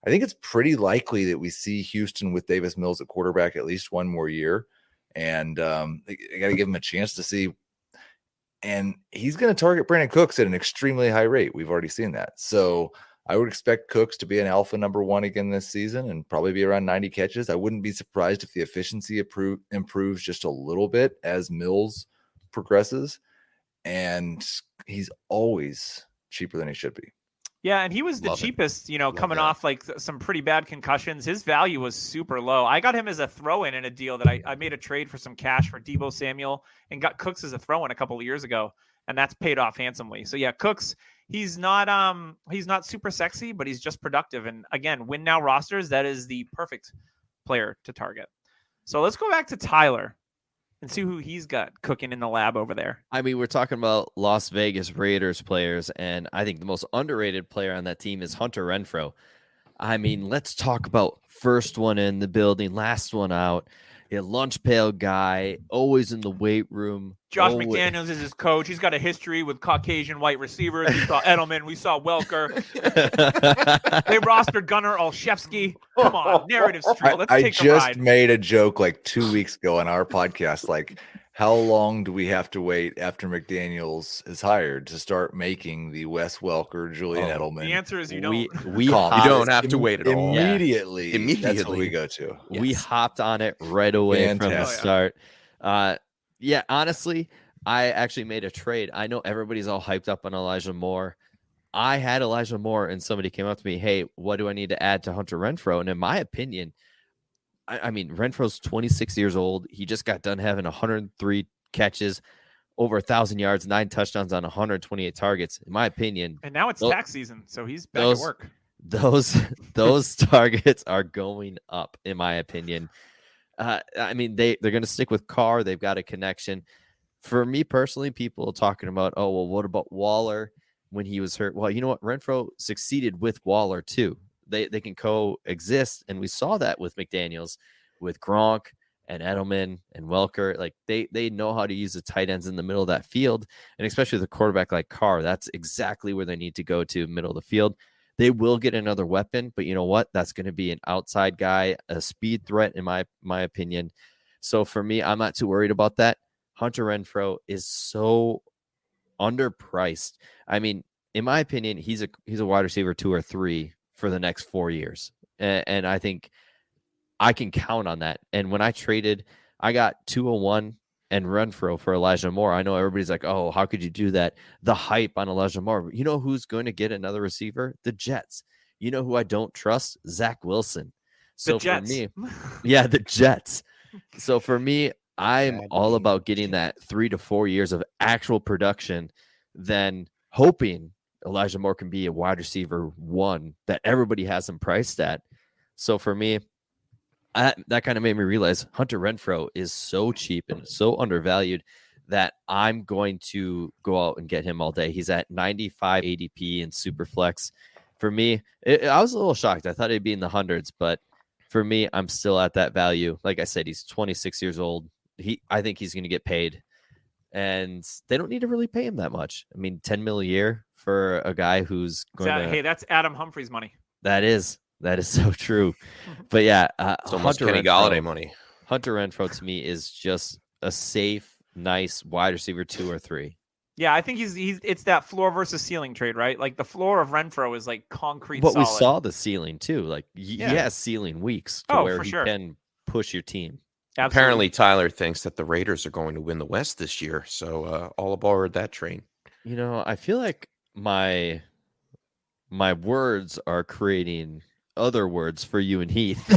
I think it's pretty likely that we see Houston with Davis Mills at quarterback at least one more year. And they got to give him a chance to see. And he's going to target Brandon Cooks at an extremely high rate. We've already seen that. So I would expect Cooks to be an alpha number 1 again this season and probably be around 90 catches. I wouldn't be surprised if the efficiency improves just a little bit as Mills progresses. And he's always cheaper than he should be. Yeah, and he was the cheapest, coming off like some pretty bad concussions. His value was super low. I got him as a throw-in in a deal that I made a trade for some cash for Deebo Samuel and got Cooks as a throw-in a couple of years ago, and that's paid off handsomely. So yeah, Cooks, he's not super sexy, but he's just productive. And again, win now rosters, that is the perfect player to target. So let's go back to Tyler and see who he's got cooking in the lab over there. I mean, we're talking about Las Vegas Raiders players, and I think the most underrated player on that team is Hunter Renfrow. I mean, let's talk about first one in the building, last one out. A lunch pail guy, always in the weight room. Josh McDaniels is his coach. He's got a history with Caucasian white receivers. We saw Edelman. We saw Welker. They rostered Gunnar Olszewski. Come on, narrative street. Let's take a ride. I just made a joke like 2 weeks ago on our podcast. Like, how long do we have to wait after McDaniels is hired to start making the Wes Welker, Julian Edelman? The answer is you don't. You don't have to wait at all. Immediately. That's what we go to. Yes. We hopped on it right away from the start. Yeah, honestly, I actually made a trade. I know everybody's all hyped up on Elijah Moore. I had Elijah Moore, and somebody came up to me, hey, what do I need to add to Hunter Renfrow? And in my opinion, I mean, Renfro's 26 years old. He just got done having 103 catches, over 1,000 yards, 9 touchdowns on 128 targets. In my opinion, and now it's tax season, so he's back at work. Those targets are going up, in my opinion. I mean, they're going to stick with Carr. They've got a connection. For me personally, people are talking about, oh, well, what about Waller when he was hurt? Well, you know what? Renfrow succeeded with Waller too. They can coexist, and we saw that with McDaniels, with Gronk and Edelman and Welker. Like they know how to use the tight ends in the middle of that field, and especially with a quarterback like Carr, that's exactly where they need to go to, middle of the field. They will get another weapon, but you know what? That's going to be an outside guy, a speed threat, in my opinion. So for me, I'm not too worried about that. Hunter Renfrow is so underpriced. I mean, in my opinion, he's a wide receiver 2 or 3 for the next 4 years. And I think I can count on that. And when I traded, I got 201 and Renfrow for Elijah Moore. I know everybody's like, oh, how could you do that? The hype on Elijah Moore. You know who's going to get another receiver? The Jets. You know who I don't trust? Zach Wilson. So for me, yeah, the Jets. So for me, I'm all about getting that 3 to 4 years of actual production, then hoping Elijah Moore can be a wide receiver 1 that everybody has him priced at. So for me, that kind of made me realize Hunter Renfrow is so cheap and so undervalued that I'm going to go out and get him all day. He's at 95 ADP in Superflex. For me, I was a little shocked. I thought he'd be in the hundreds, but for me, I'm still at that value. Like I said, he's 26 years old. I think he's going to get paid, and they don't need to really pay him that much. I mean, $10 million a year for a guy who's going to. Hey, that's Adam Humphries money. That is so true. But yeah, it's almost Kenny Golladay money. Hunter Renfrow to me is just a safe, nice wide receiver 2 or 3. Yeah, I think it's that floor versus ceiling trade, right? Like the floor of Renfrow is like concrete. But solid. We saw the ceiling too. Like he has ceiling weeks to where he can push your team. Absolutely. Apparently, Tyler thinks that the Raiders are going to win the West this year. So all aboard that train. You know, I feel like my words are creating other words for you and Heath.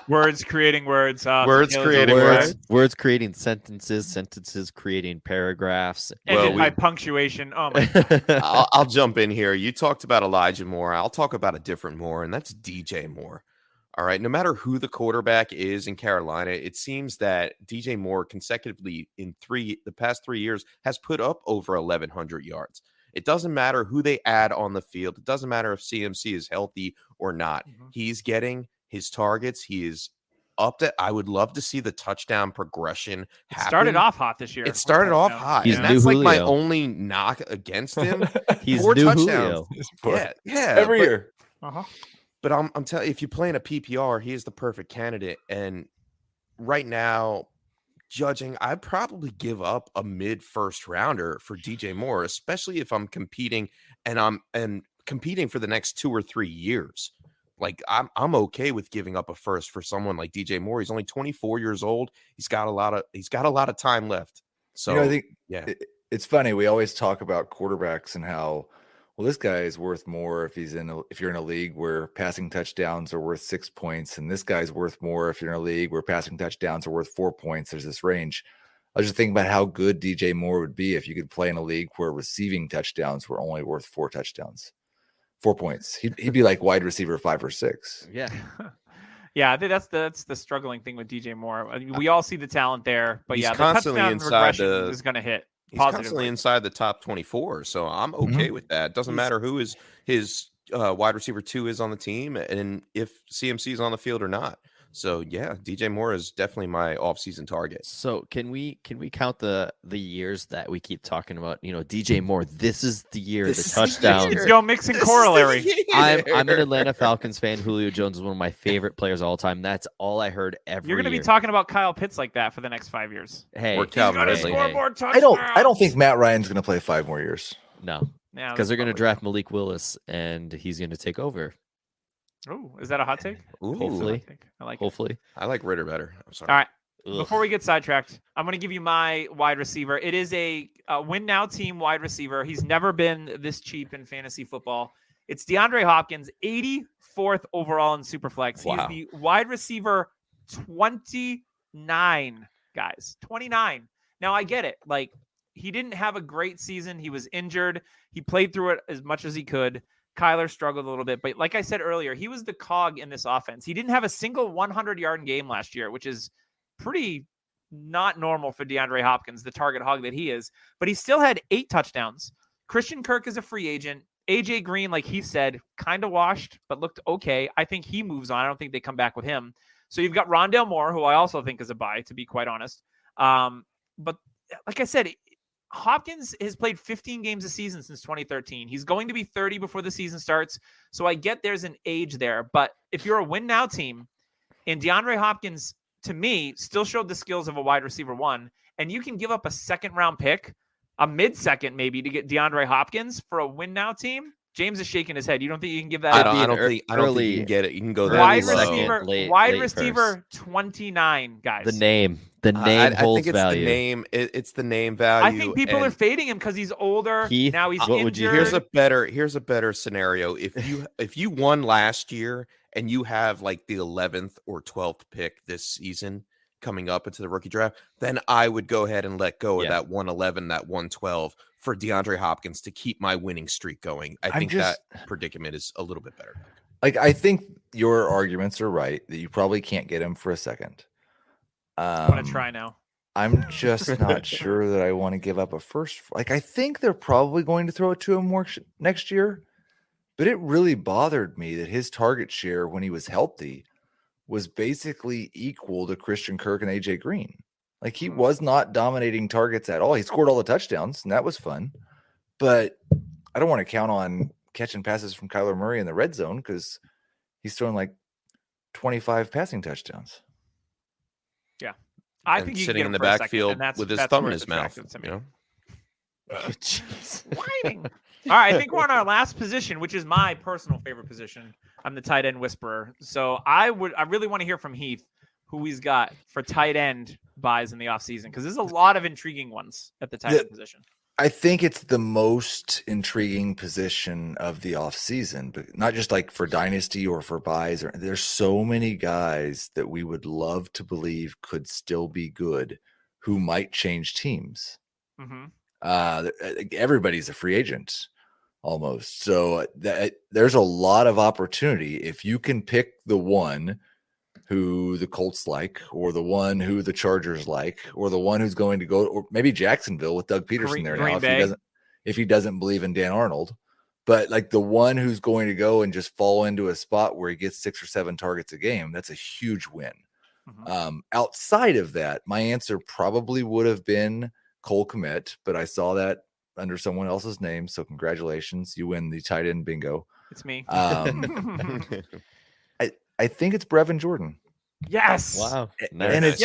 Words creating words. Words creating words. Words creating sentences. Sentences creating paragraphs. And by punctuation. Oh my God. I'll jump in here. You talked about Elijah Moore. I'll talk about a different Moore, and that's DJ Moore. All right. No matter who the quarterback is in Carolina, it seems that DJ Moore consecutively in the past 3 years has put up over 1,100 yards. It doesn't matter who they add on the field. It doesn't matter if CMC is healthy or not. Mm-hmm. He's getting his targets. He is up to. I would love to see the touchdown progression happen. It started off hot this year. It started off hot. He's and that's like Julio. my only knock against him. He's 4 new touchdowns. Julio. Yeah, every year. But I'm telling you, if you play in a PPR, he is the perfect candidate. And right now, judging, I'd probably give up a mid-first rounder for DJ Moore, especially if I'm competing and I'm competing for the next 2 or 3 years. Like I'm okay with giving up a first for someone like DJ Moore. He's only 24 years old. He's got a lot of time left. So I think it's funny. We always talk about quarterbacks and how, well, this guy is worth more if you're in a league where passing touchdowns are worth 6 points, and this guy's worth more if you're in a league where passing touchdowns are worth 4 points. There's this range. I was just thinking about how good DJ Moore would be if you could play in a league where receiving touchdowns were only worth 4 points. He'd be like wide receiver 5 or 6. Yeah. Yeah, I think that's the struggling thing with DJ Moore. I mean, we all see the talent there, but he's the constantly touchdown inside regression is going to hit. He's constantly inside the top 24, so I'm okay with that. Doesn't matter who his wide receiver 2 is on the team, and if CMC is on the field or not. So yeah, DJ Moore is definitely my offseason target. So can we count the years that we keep talking about? You know, DJ Moore. This is the year the touchdowns. Joe Mixon corollary. I'm an Atlanta Falcons fan. Julio Jones is one of my favorite players of all time. That's all I heard every You're going to year. be talking about Kyle Pitts like that for the next 5 years. Hey, or Calvin Ridley. More I don't think Matt Ryan's going to play 5 more years. No, because they're going to draft Malik Willis and he's going to take over. Oh, is that a hot take? Ooh, hopefully. I like Hopefully. it. I like Ritter better. I'm sorry. All right. Ugh. Before we get sidetracked, I'm going to give you my wide receiver. It is a win now team wide receiver. He's never been this cheap in fantasy football. It's DeAndre Hopkins, 84th overall in Superflex. Wow. He's the wide receiver 29, guys. 29. Now, I get it. Like, he didn't have a great season. He was injured. He played through it as much as he could. Kyler struggled a little bit, but like I said earlier, he was the cog in this offense. He didn't have a single 100-yard game last year, which is pretty not normal for DeAndre Hopkins, the target hog that he is, but he still had 8 touchdowns. Christian Kirk is a free agent. AJ Green, like he said, kind of washed, but looked okay. I think he moves on. I don't think they come back with him. So you've got Rondale Moore, who I also think is a buy, to be quite honest. But like I said, Hopkins has played 15 games a season since 2013. He's going to be 30 before the season starts. So I get there's an age there. But if you're a win now team, and DeAndre Hopkins, to me, still showed the skills of a wide receiver 1, and you can give up a second round pick, a mid-second maybe, to get DeAndre Hopkins for a win now team, James is shaking his head. You don't think you can give that? I don't think you can get it. You can go that wide receiver 29, guys. The name holds I think it's value. the name. It's the name value. I think people are fading him because he's older. Heath, now he's what injured. would you Here's a better scenario. If you won last year and you have like the 11th or 12th pick this season coming up into the rookie draft, then I would go ahead and let go of that 111, that 112 for DeAndre Hopkins to keep my winning streak going. I think that predicament is a little bit better. Like, I think your arguments are right that you probably can't get him for a second. I'm going to try now. I'm just not sure that I want to give up a first. Like, I think they're probably going to throw it to him more next year, but it really bothered me that his target share when he was healthy was basically equal to Christian Kirk and AJ Green. Like, he was not dominating targets at all. He scored all the touchdowns, and that was fun. But I don't want to count on catching passes from Kyler Murray in the red zone because he's throwing like 25 passing touchdoons. Yeah. I think sitting in the backfield with his thumb in his mouth. You know? Whining. All right, I think we're on our last position, which is my personal favorite position. I'm the tight end whisperer. So I really want to hear from Heath who he's got for tight end buys in the offseason, because there's a lot of intriguing ones at the tight end position. I think it's the most intriguing position of the offseason, but not just like for dynasty or for buys. There's so many guys that we would love to believe could still be good who might change teams. Everybody's a free agent almost. So there's a lot of opportunity if you can pick the one who the Colts like, or the one who the Chargers like, or the one who's going to go, or maybe Jacksonville with Doug Peterson there now if he doesn't believe in Dan Arnold. But like the one who's going to go and just fall into a spot where he gets 6 or 7 targets a game, that's a huge win. Outside of that, my answer probably would have been Cole Kmet, but I saw that under someone else's name. So congratulations. You win the tight end bingo. It's me. I think it's Brevin Jordan. Yes. Wow. And it's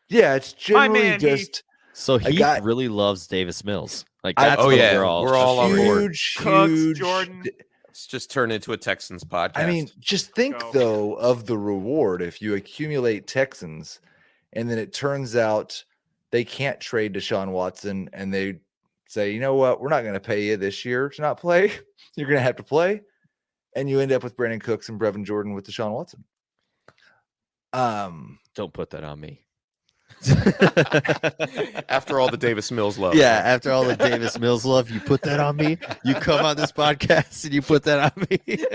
it's generally just so he really loves Davis Mills. Like that's we're all on board. Huge Jordan. It's just turned into a Texans podcast. I mean, just think though of the reward if you accumulate Texans, and then it turns out they can't trade Deshaun Watson, and they say, you know what, we're not going to pay you this year to not play. You're going to have to play. And you end up with Brandon Cooks and Brevin Jordan with Deshaun Watson. Don't put that on me. After all the Davis Mills love. Yeah, after all the Davis Mills love, you put that on me. You come on this podcast and you put that on me.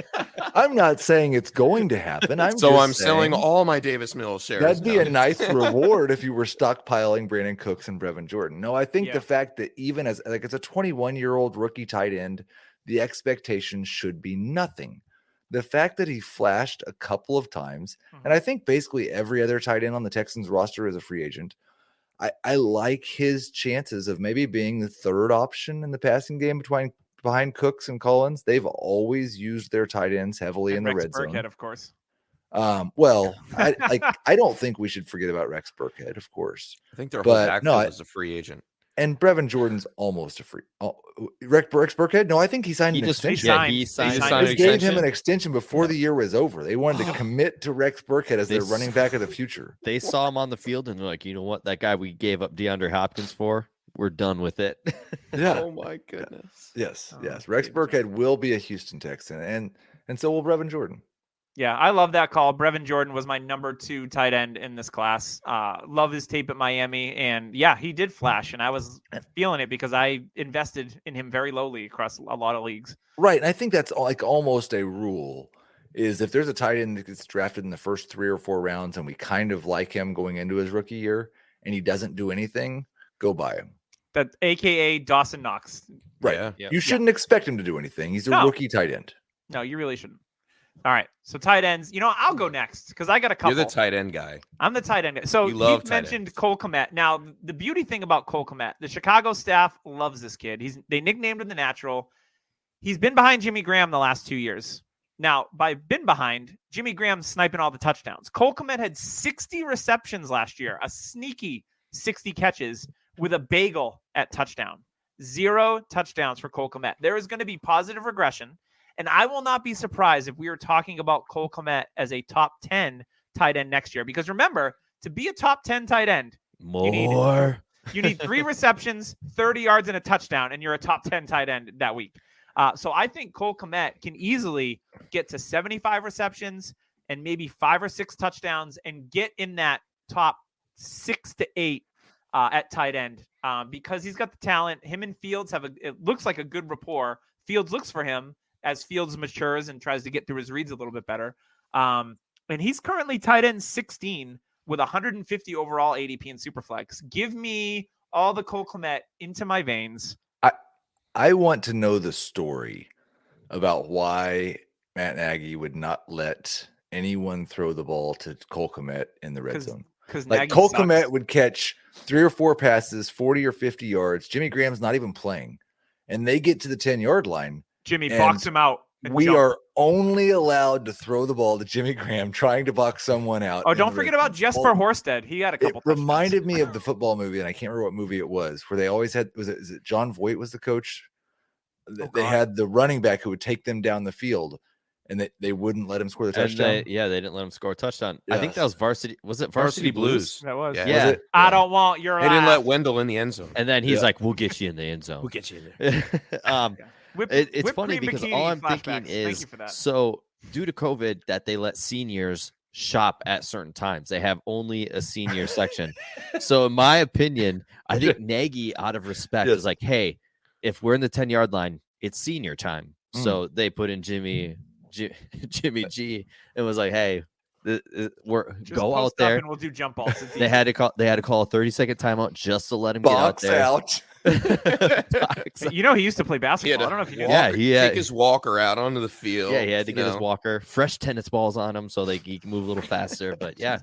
I'm not saying it's going to happen. I'm selling all my Davis Mills shares. That'd be a nice reward if you were stockpiling Brandon Cooks and Brevin Jordan. No, I think the fact that even as like it's a 21-year-old rookie tight end, the expectation should be nothing. The fact that he flashed a couple of times, and I think basically every other tight end on the Texans roster is a free agent. I like his chances of maybe being the third option in the passing game behind Cooks and Collins. They've always used their tight ends heavily in the red zone. Burkhead, of course. Well, I don't think we should forget about Rex Burkhead, of course. I think their whole backfield is a free agent. And Brevin Jordan's almost a free. Rex Burkhead? No, I think he signed an extension. He signed They gave him an extension before the year was over. They wanted to commit to Rex Burkhead as their running back of the future. They saw him on the field and they're like, you know what? That guy we gave up DeAndre Hopkins for, we're done with it. Yeah. Oh my goodness. Yes. Rex Burkhead will be a Houston Texan, and so will Brevin Jordan. Yeah, I love that call. Brevin Jordan was my number 2 tight end in this class. Love his tape at Miami. And yeah, he did flash. And I was feeling it because I invested in him very lowly across a lot of leagues. Right. And I think that's like almost a rule is if there's a tight end that gets drafted in the first 3 or 4 rounds and we kind of like him going into his rookie year and he doesn't do anything, go buy him. That AKA Dawson Knox. Right. Yeah. You shouldn't expect him to do anything. He's a rookie tight end. No, you really shouldn't. All right, so tight ends. You know, I'll go next because I got a couple. You're the tight end guy. I'm the tight end guy. So you mentioned Cole Kmet. Now, the beauty thing about Cole Kmet, the Chicago staff loves this kid. They nicknamed him the Natural. He's been behind Jimmy Graham the last 2 years. Now, by been behind, Jimmy Graham's sniping all the touchdowns. Cole Kmet had 60 receptions last year, a sneaky 60 catches with a bagel at touchdown. 0 touchdowns for Cole Kmet. There is going to be positive regression, and I will not be surprised if we are talking about Cole Kmet as a top 10 tight end next year. Because remember, to be a top 10 tight end, you need 3 receptions, 30 yards, and a touchdown, and you're a top 10 tight end that week. So I think Cole Kmet can easily get to 75 receptions and maybe 5 or 6 touchdowns and get in that top 6 to 8 at tight end because he's got the talent. Him and Fields it looks like a good rapport. Fields looks for him as Fields matures and tries to get through his reads a little bit better. And he's currently tight end 16 with 150 overall ADP in Superflex. Give me all the Cole Kmet into my veins. I want to know the story about why Matt Nagy would not let anyone throw the ball to Cole Kmet in the red zone. Because like Cole Kmet would catch 3 or 4 passes, 40 or 50 yards. Jimmy Graham's not even playing, and they get to the 10-yard line. Jimmy box him out. We are only allowed to throw the ball to Jimmy Graham, trying to box someone out. Oh, don't forget about Jesper Horsted. He had a couple. It reminded me of the football movie, and I can't remember what movie it was, where they always had. Is it John Voight was the coach? They had the running back who would take them down the field, and they wouldn't let him score the touchdown. They didn't let him score a touchdown. Yes. I think that was Varsity. Was it Varsity Blues? That was. Yeah. Was it? I don't want your. They didn't let Wendell in the end zone, and then he's like, "We'll get you in the end zone. We'll get you in there." It's funny because all I'm thinking is, so due to COVID, that they let seniors shop at certain times. They have only a senior section. So in my opinion, I think Nagy, out of respect, is like, hey, if we're in the 10-yard line, it's senior time. So they put in Jimmy G and was like, hey, go out there and we'll do jump balls. They had to call a 30-second timeout just to let him get out there. You know, he used to play basketball. I don't know if you knew that. He had his walker out onto the field. Yeah, he had to get his walker. Fresh tennis balls on him so he can move a little faster. But yeah.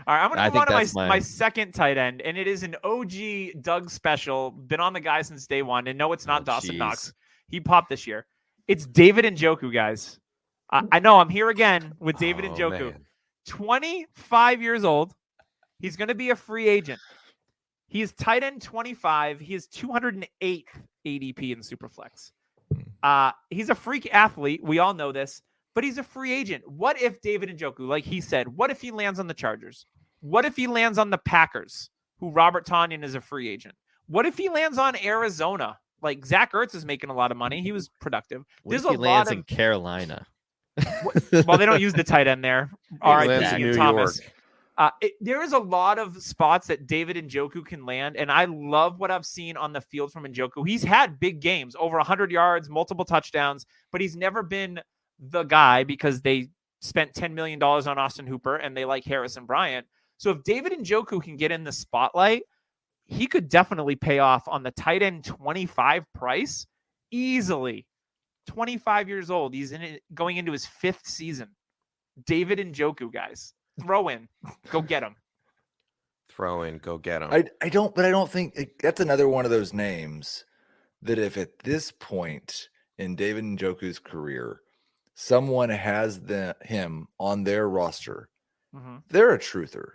All right, I'm going to move on to my second tight end, and it is an OG Doug special. Been on the guy since day one, and no, it's not Dawson Knox. He popped this year. It's David Njoku, guys. I know I'm here again with David Njoku. Man. 25 years old. He's going to be a free agent. He is tight end 25. He is 208 ADP in Superflex. He's a freak athlete. We all know this, but he's a free agent. What if David Njoku, like he said, what if he lands on the Chargers? What if he lands on the Packers, who Robert Tonyan is a free agent? What if he lands on Arizona? Like Zach Ertz is making a lot of money. He was productive. There's a lot in Carolina. Well, they don't use the tight end there. All right, Desean Thomas. There is a lot of spots that David Njoku can land, and I love what I've seen on the field from Njoku. He's had big games, over 100 yards, multiple touchdowns, but he's never been the guy because they spent $10 million on Austin Hooper and they like Harrison Bryant. So if David Njoku can get in the spotlight, he could definitely pay off on the tight end 25 price easily. 25 years old. He's going into his 5th season. David Njoku, guys. Throw in. Go get him. Throw in. Go get him. I don't think that's another one of those names that if at this point in David Njoku's career, someone has him on their roster, they're a truther.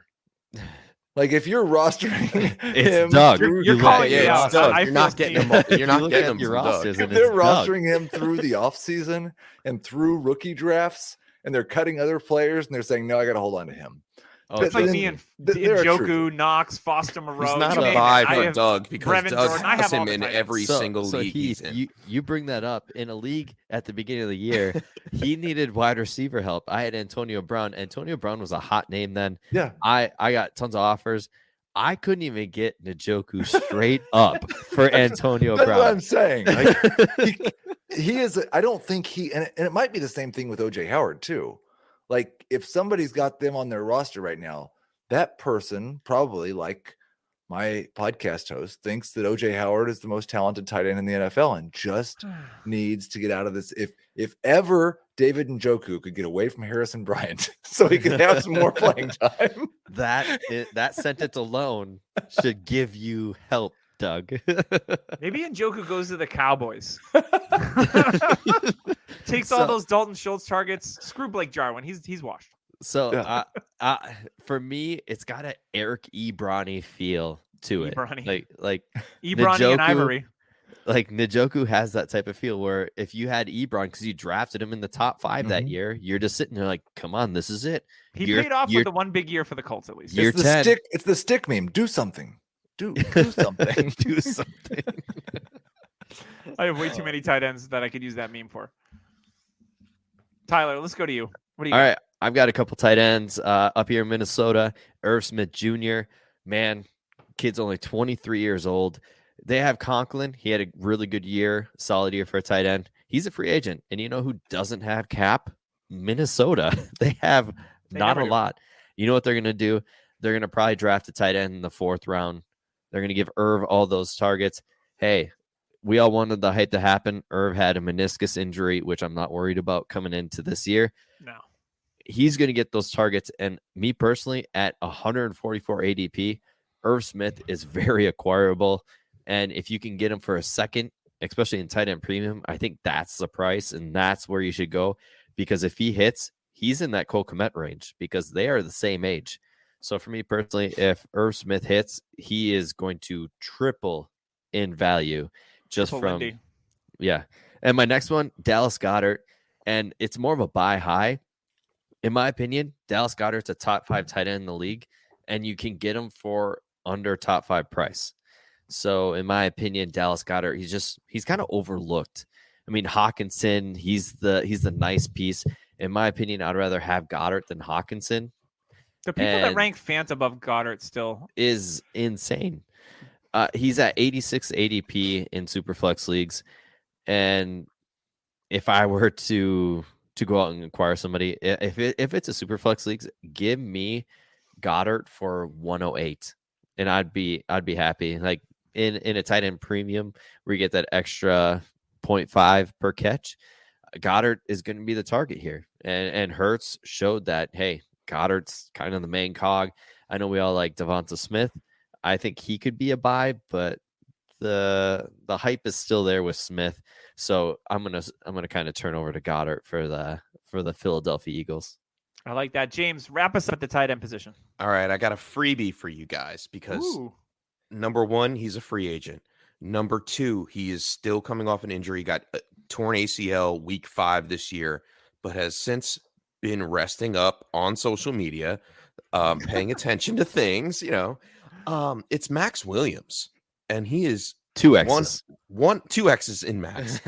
Like if you're rostering him, Doug. You're calling it out. You're not getting him. You're not getting him. Your rosters. If they're rostering him through the offseason and through rookie drafts, and they're cutting other players, and they're saying, "No, I got to hold on to him." It's like me and Njoku, Knox, Foster Moreau. He's not a buy for Doug because Brevin Doug Jordan. has him in every single league he's in. You bring that up in a league at the beginning of the year. He needed wide receiver help. I had Antonio Brown. Antonio Brown was a hot name then. Yeah, I got tons of offers. I couldn't even get Njoku straight up for Antonio Brown. That's what I'm saying. Like, he is. I don't think and it might be the same thing with OJ Howard too. Like if somebody's got them on their roster right now, that person probably, like my podcast host, thinks that OJ Howard is the most talented tight end in the NFL and just needs to get out of this. If ever David Njoku could get away from Harrison Bryant so he could have some more playing time, that sentence alone should give you help, Doug. Maybe Njoku goes to the Cowboys. Takes all those Dalton Schultz targets. Screw Blake Jarwin. He's washed. So for me, it's got an Eric Ebrani feel to it. Ebrani. Like Ebrani and Ivory. Like Njoku has that type of feel where if you had Ebron because you drafted him in the top 5 that year, you're just sitting there like, come on, this is it. He paid off with the one big year for the Colts, at least. Year it's 10. It's the stick meme. Do something. Do something. Do something. I have way too many tight ends that I could use that meme for. Tyler, let's go to you. What do you got? All right. I've got a couple tight ends up here in Minnesota. Irv Smith Jr. Man, kid's only 23 years old. They have Conklin. He had a really good year, solid year for a tight end. He's a free agent. And you know who doesn't have cap? Minnesota. They have not a lot. You know what they're going to do? They're going to probably draft a tight end in the 4th round. They're going to give Irv all those targets. Hey, we all wanted the hype to happen. Irv had a meniscus injury, which I'm not worried about coming into this year. No. He's going to get those targets. And me personally, at 144 ADP, Irv Smith is very acquirable. And if you can get him for a second, especially in tight end premium, I think that's the price. And that's where you should go. Because if he hits, he's in that Cole Kmet range because they are the same age. So for me personally, if Irv Smith hits, he is going to triple in value just Triple from Lindy. Yeah. And my next one, Dallas Goddard. And it's more of a buy high. In my opinion, Dallas Goddard's a top 5 tight end in the league, and you can get him for under top 5 price. So in my opinion, Dallas Goddard, he's kind of overlooked. I mean, Hawkinson, he's the nice piece. In my opinion, I'd rather have Goddard than Hawkinson. The people that rank Fant above Goddard still is insane. He's at 86 ADP in Superflex leagues. And if I were to go out and acquire somebody, if it's a Superflex leagues, give me Goddard for 108, and I'd be happy. Like in a tight end premium where you get that extra 0.5 per catch, Goddard is going to be the target here. And Hurts showed that, hey, Goddard's kind of the main cog. I know we all like Devonta Smith. I think he could be a buy, but the hype is still there with Smith. So I'm gonna kind of turn over to Goddard for the Philadelphia Eagles. I like that. James, wrap us up at the tight end position. All right, I got a freebie for you guys because number 1, he's a free agent. Number 2, he is still coming off an injury. He got a torn ACL week 5 this year, but has since been resting up on social media, paying attention to things. It's Max Williams, and he is 2Xs. 2Xs in Max.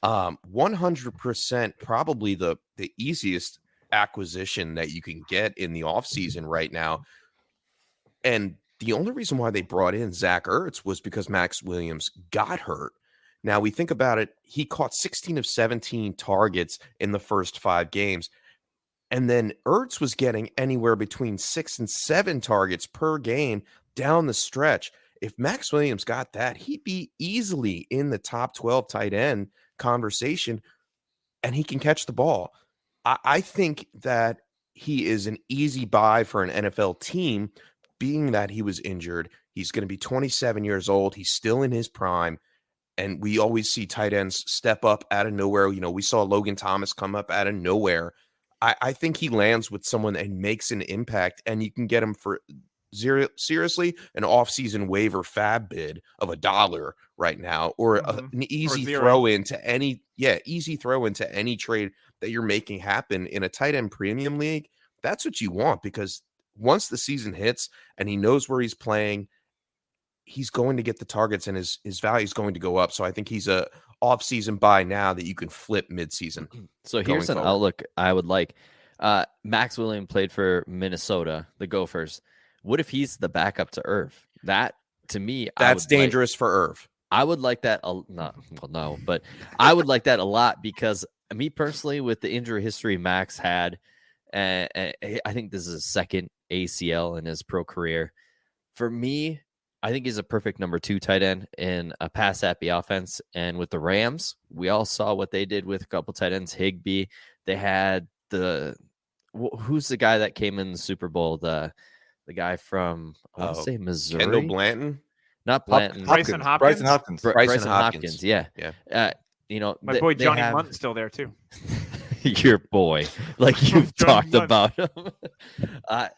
100% probably the easiest acquisition that you can get in the offseason right now. And the only reason why they brought in Zach Ertz was because Max Williams got hurt. Now we think about it, he caught 16 of 17 targets in the first 5 games. And then Ertz was getting anywhere between 6 and 7 targets per game down the stretch. If Max Williams got that, he'd be easily in the top 12 tight end conversation, and he can catch the ball. I think that he is an easy buy for an NFL team, being that he was injured. He's going to be 27 years old. He's still in his prime, and we always see tight ends step up out of nowhere. We saw Logan Thomas come up out of nowhere. I think he lands with someone and makes an impact, and you can get him for seriously an offseason waiver fab bid of $1 right now, or an easy throw into any trade that you're making happen in a tight end premium league. That's what you want, because once the season hits and he knows where he's playing, he's going to get the targets and his value is going to go up. So I think he's a off-season buy now that you can flip mid-season. So here's an outlook I would like. Max Williams played for Minnesota, the Gophers. What if he's the backup to Irv? That, to me, that's dangerous for Irv. I would like that. But I would like that a lot, because me personally, with the injury history Max had, I think this is his second ACL in his pro career. For me, I think he's a perfect number 2 tight end in a pass-happy offense. And with the Rams, we all saw what they did with a couple tight ends. Higbee, they had who's the guy that came in the Super Bowl? The guy from, I want to say Missouri. Kendall Blanton? Not Blanton. Bryson Hopkins. Bryson Hopkins, yeah. My boy Johnny Munt's still there too. Your boy, like you've talked about him. I'm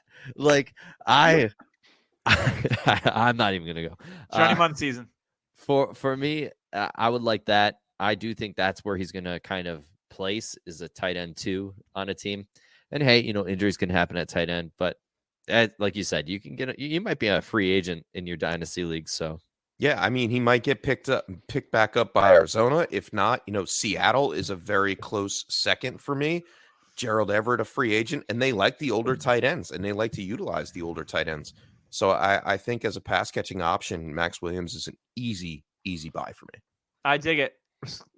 not even gonna go. Johnny Munt season. For me, I would like that. I do think that's where he's going to kind of place, is a tight end 2 on a team. And hey, injuries can happen at tight end, but like you said, you can you might be a free agent in your dynasty league. So yeah, I mean, he might get picked back up by Arizona. If not, Seattle is a very close second for me. Gerald Everett, a free agent, and they like the older tight ends, and they like to utilize the older tight ends. So I think as a pass catching option, Max Williams is an easy buy for me. I dig it.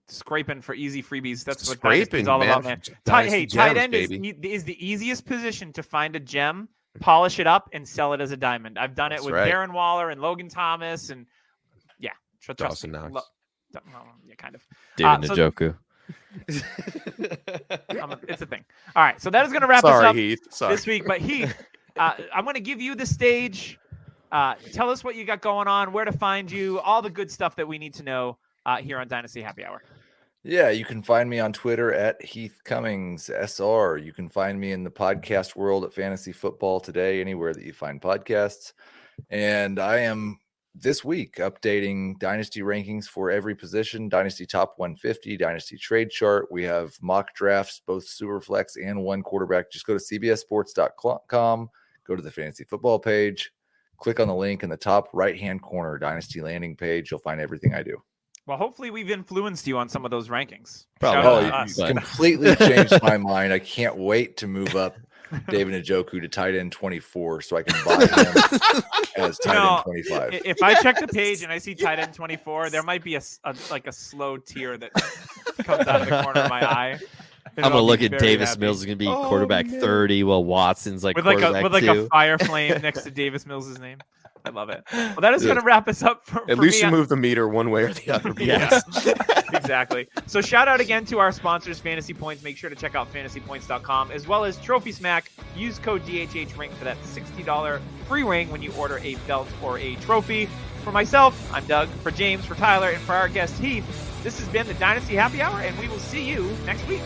Scraping for easy freebies. That's what Scraping, Dynasty's all about, man. Tight end is the easiest position to find a gem, polish it up, and sell it as a diamond. I've done it with Darren Waller and Logan Thomas, and yeah, trust me. Yeah, kind of. David Njoku. It's a thing. All right, so that is going to wrap us up this week. But Heath, I'm going to give you the stage. Tell us what you got going on, where to find you, all the good stuff that we need to know here on Dynasty Happy Hour. Yeah, you can find me on Twitter at Heath Cummings SR. You can find me in the podcast world at Fantasy Football Today, anywhere that you find podcasts. And I am this week updating dynasty rankings for every position, Dynasty Top 150, Dynasty Trade Chart. We have mock drafts, both Superflex and one quarterback. Just go to cbssports.com, go to the Fantasy Football page, click on the link in the top right-hand corner, Dynasty landing page. You'll find everything I do. Well, hopefully we've influenced you on some of those rankings. You completely changed my mind. I can't wait to move up David Njoku to tight end 24 so I can buy him as tight end 25. If I check the page and I see tight end 24, there might be a slow tear that comes out of the corner of my eye. I'm gonna look at Davis Mills is gonna be quarterback 30, while Watson's with a fire flame next to Davis Mills' name. I love it. Well, that is going to wrap us up. At least you move the meter one way or the other. Yeah, exactly. So shout out again to our sponsors, Fantasy Points. Make sure to check out fantasypoints.com, as well as Trophy Smack. Use code DHHRING for that $60 free ring when you order a belt or a trophy. For myself, I'm Doug. For James, for Tyler, and for our guest Heath, this has been the Dynasty Happy Hour, and we will see you next week.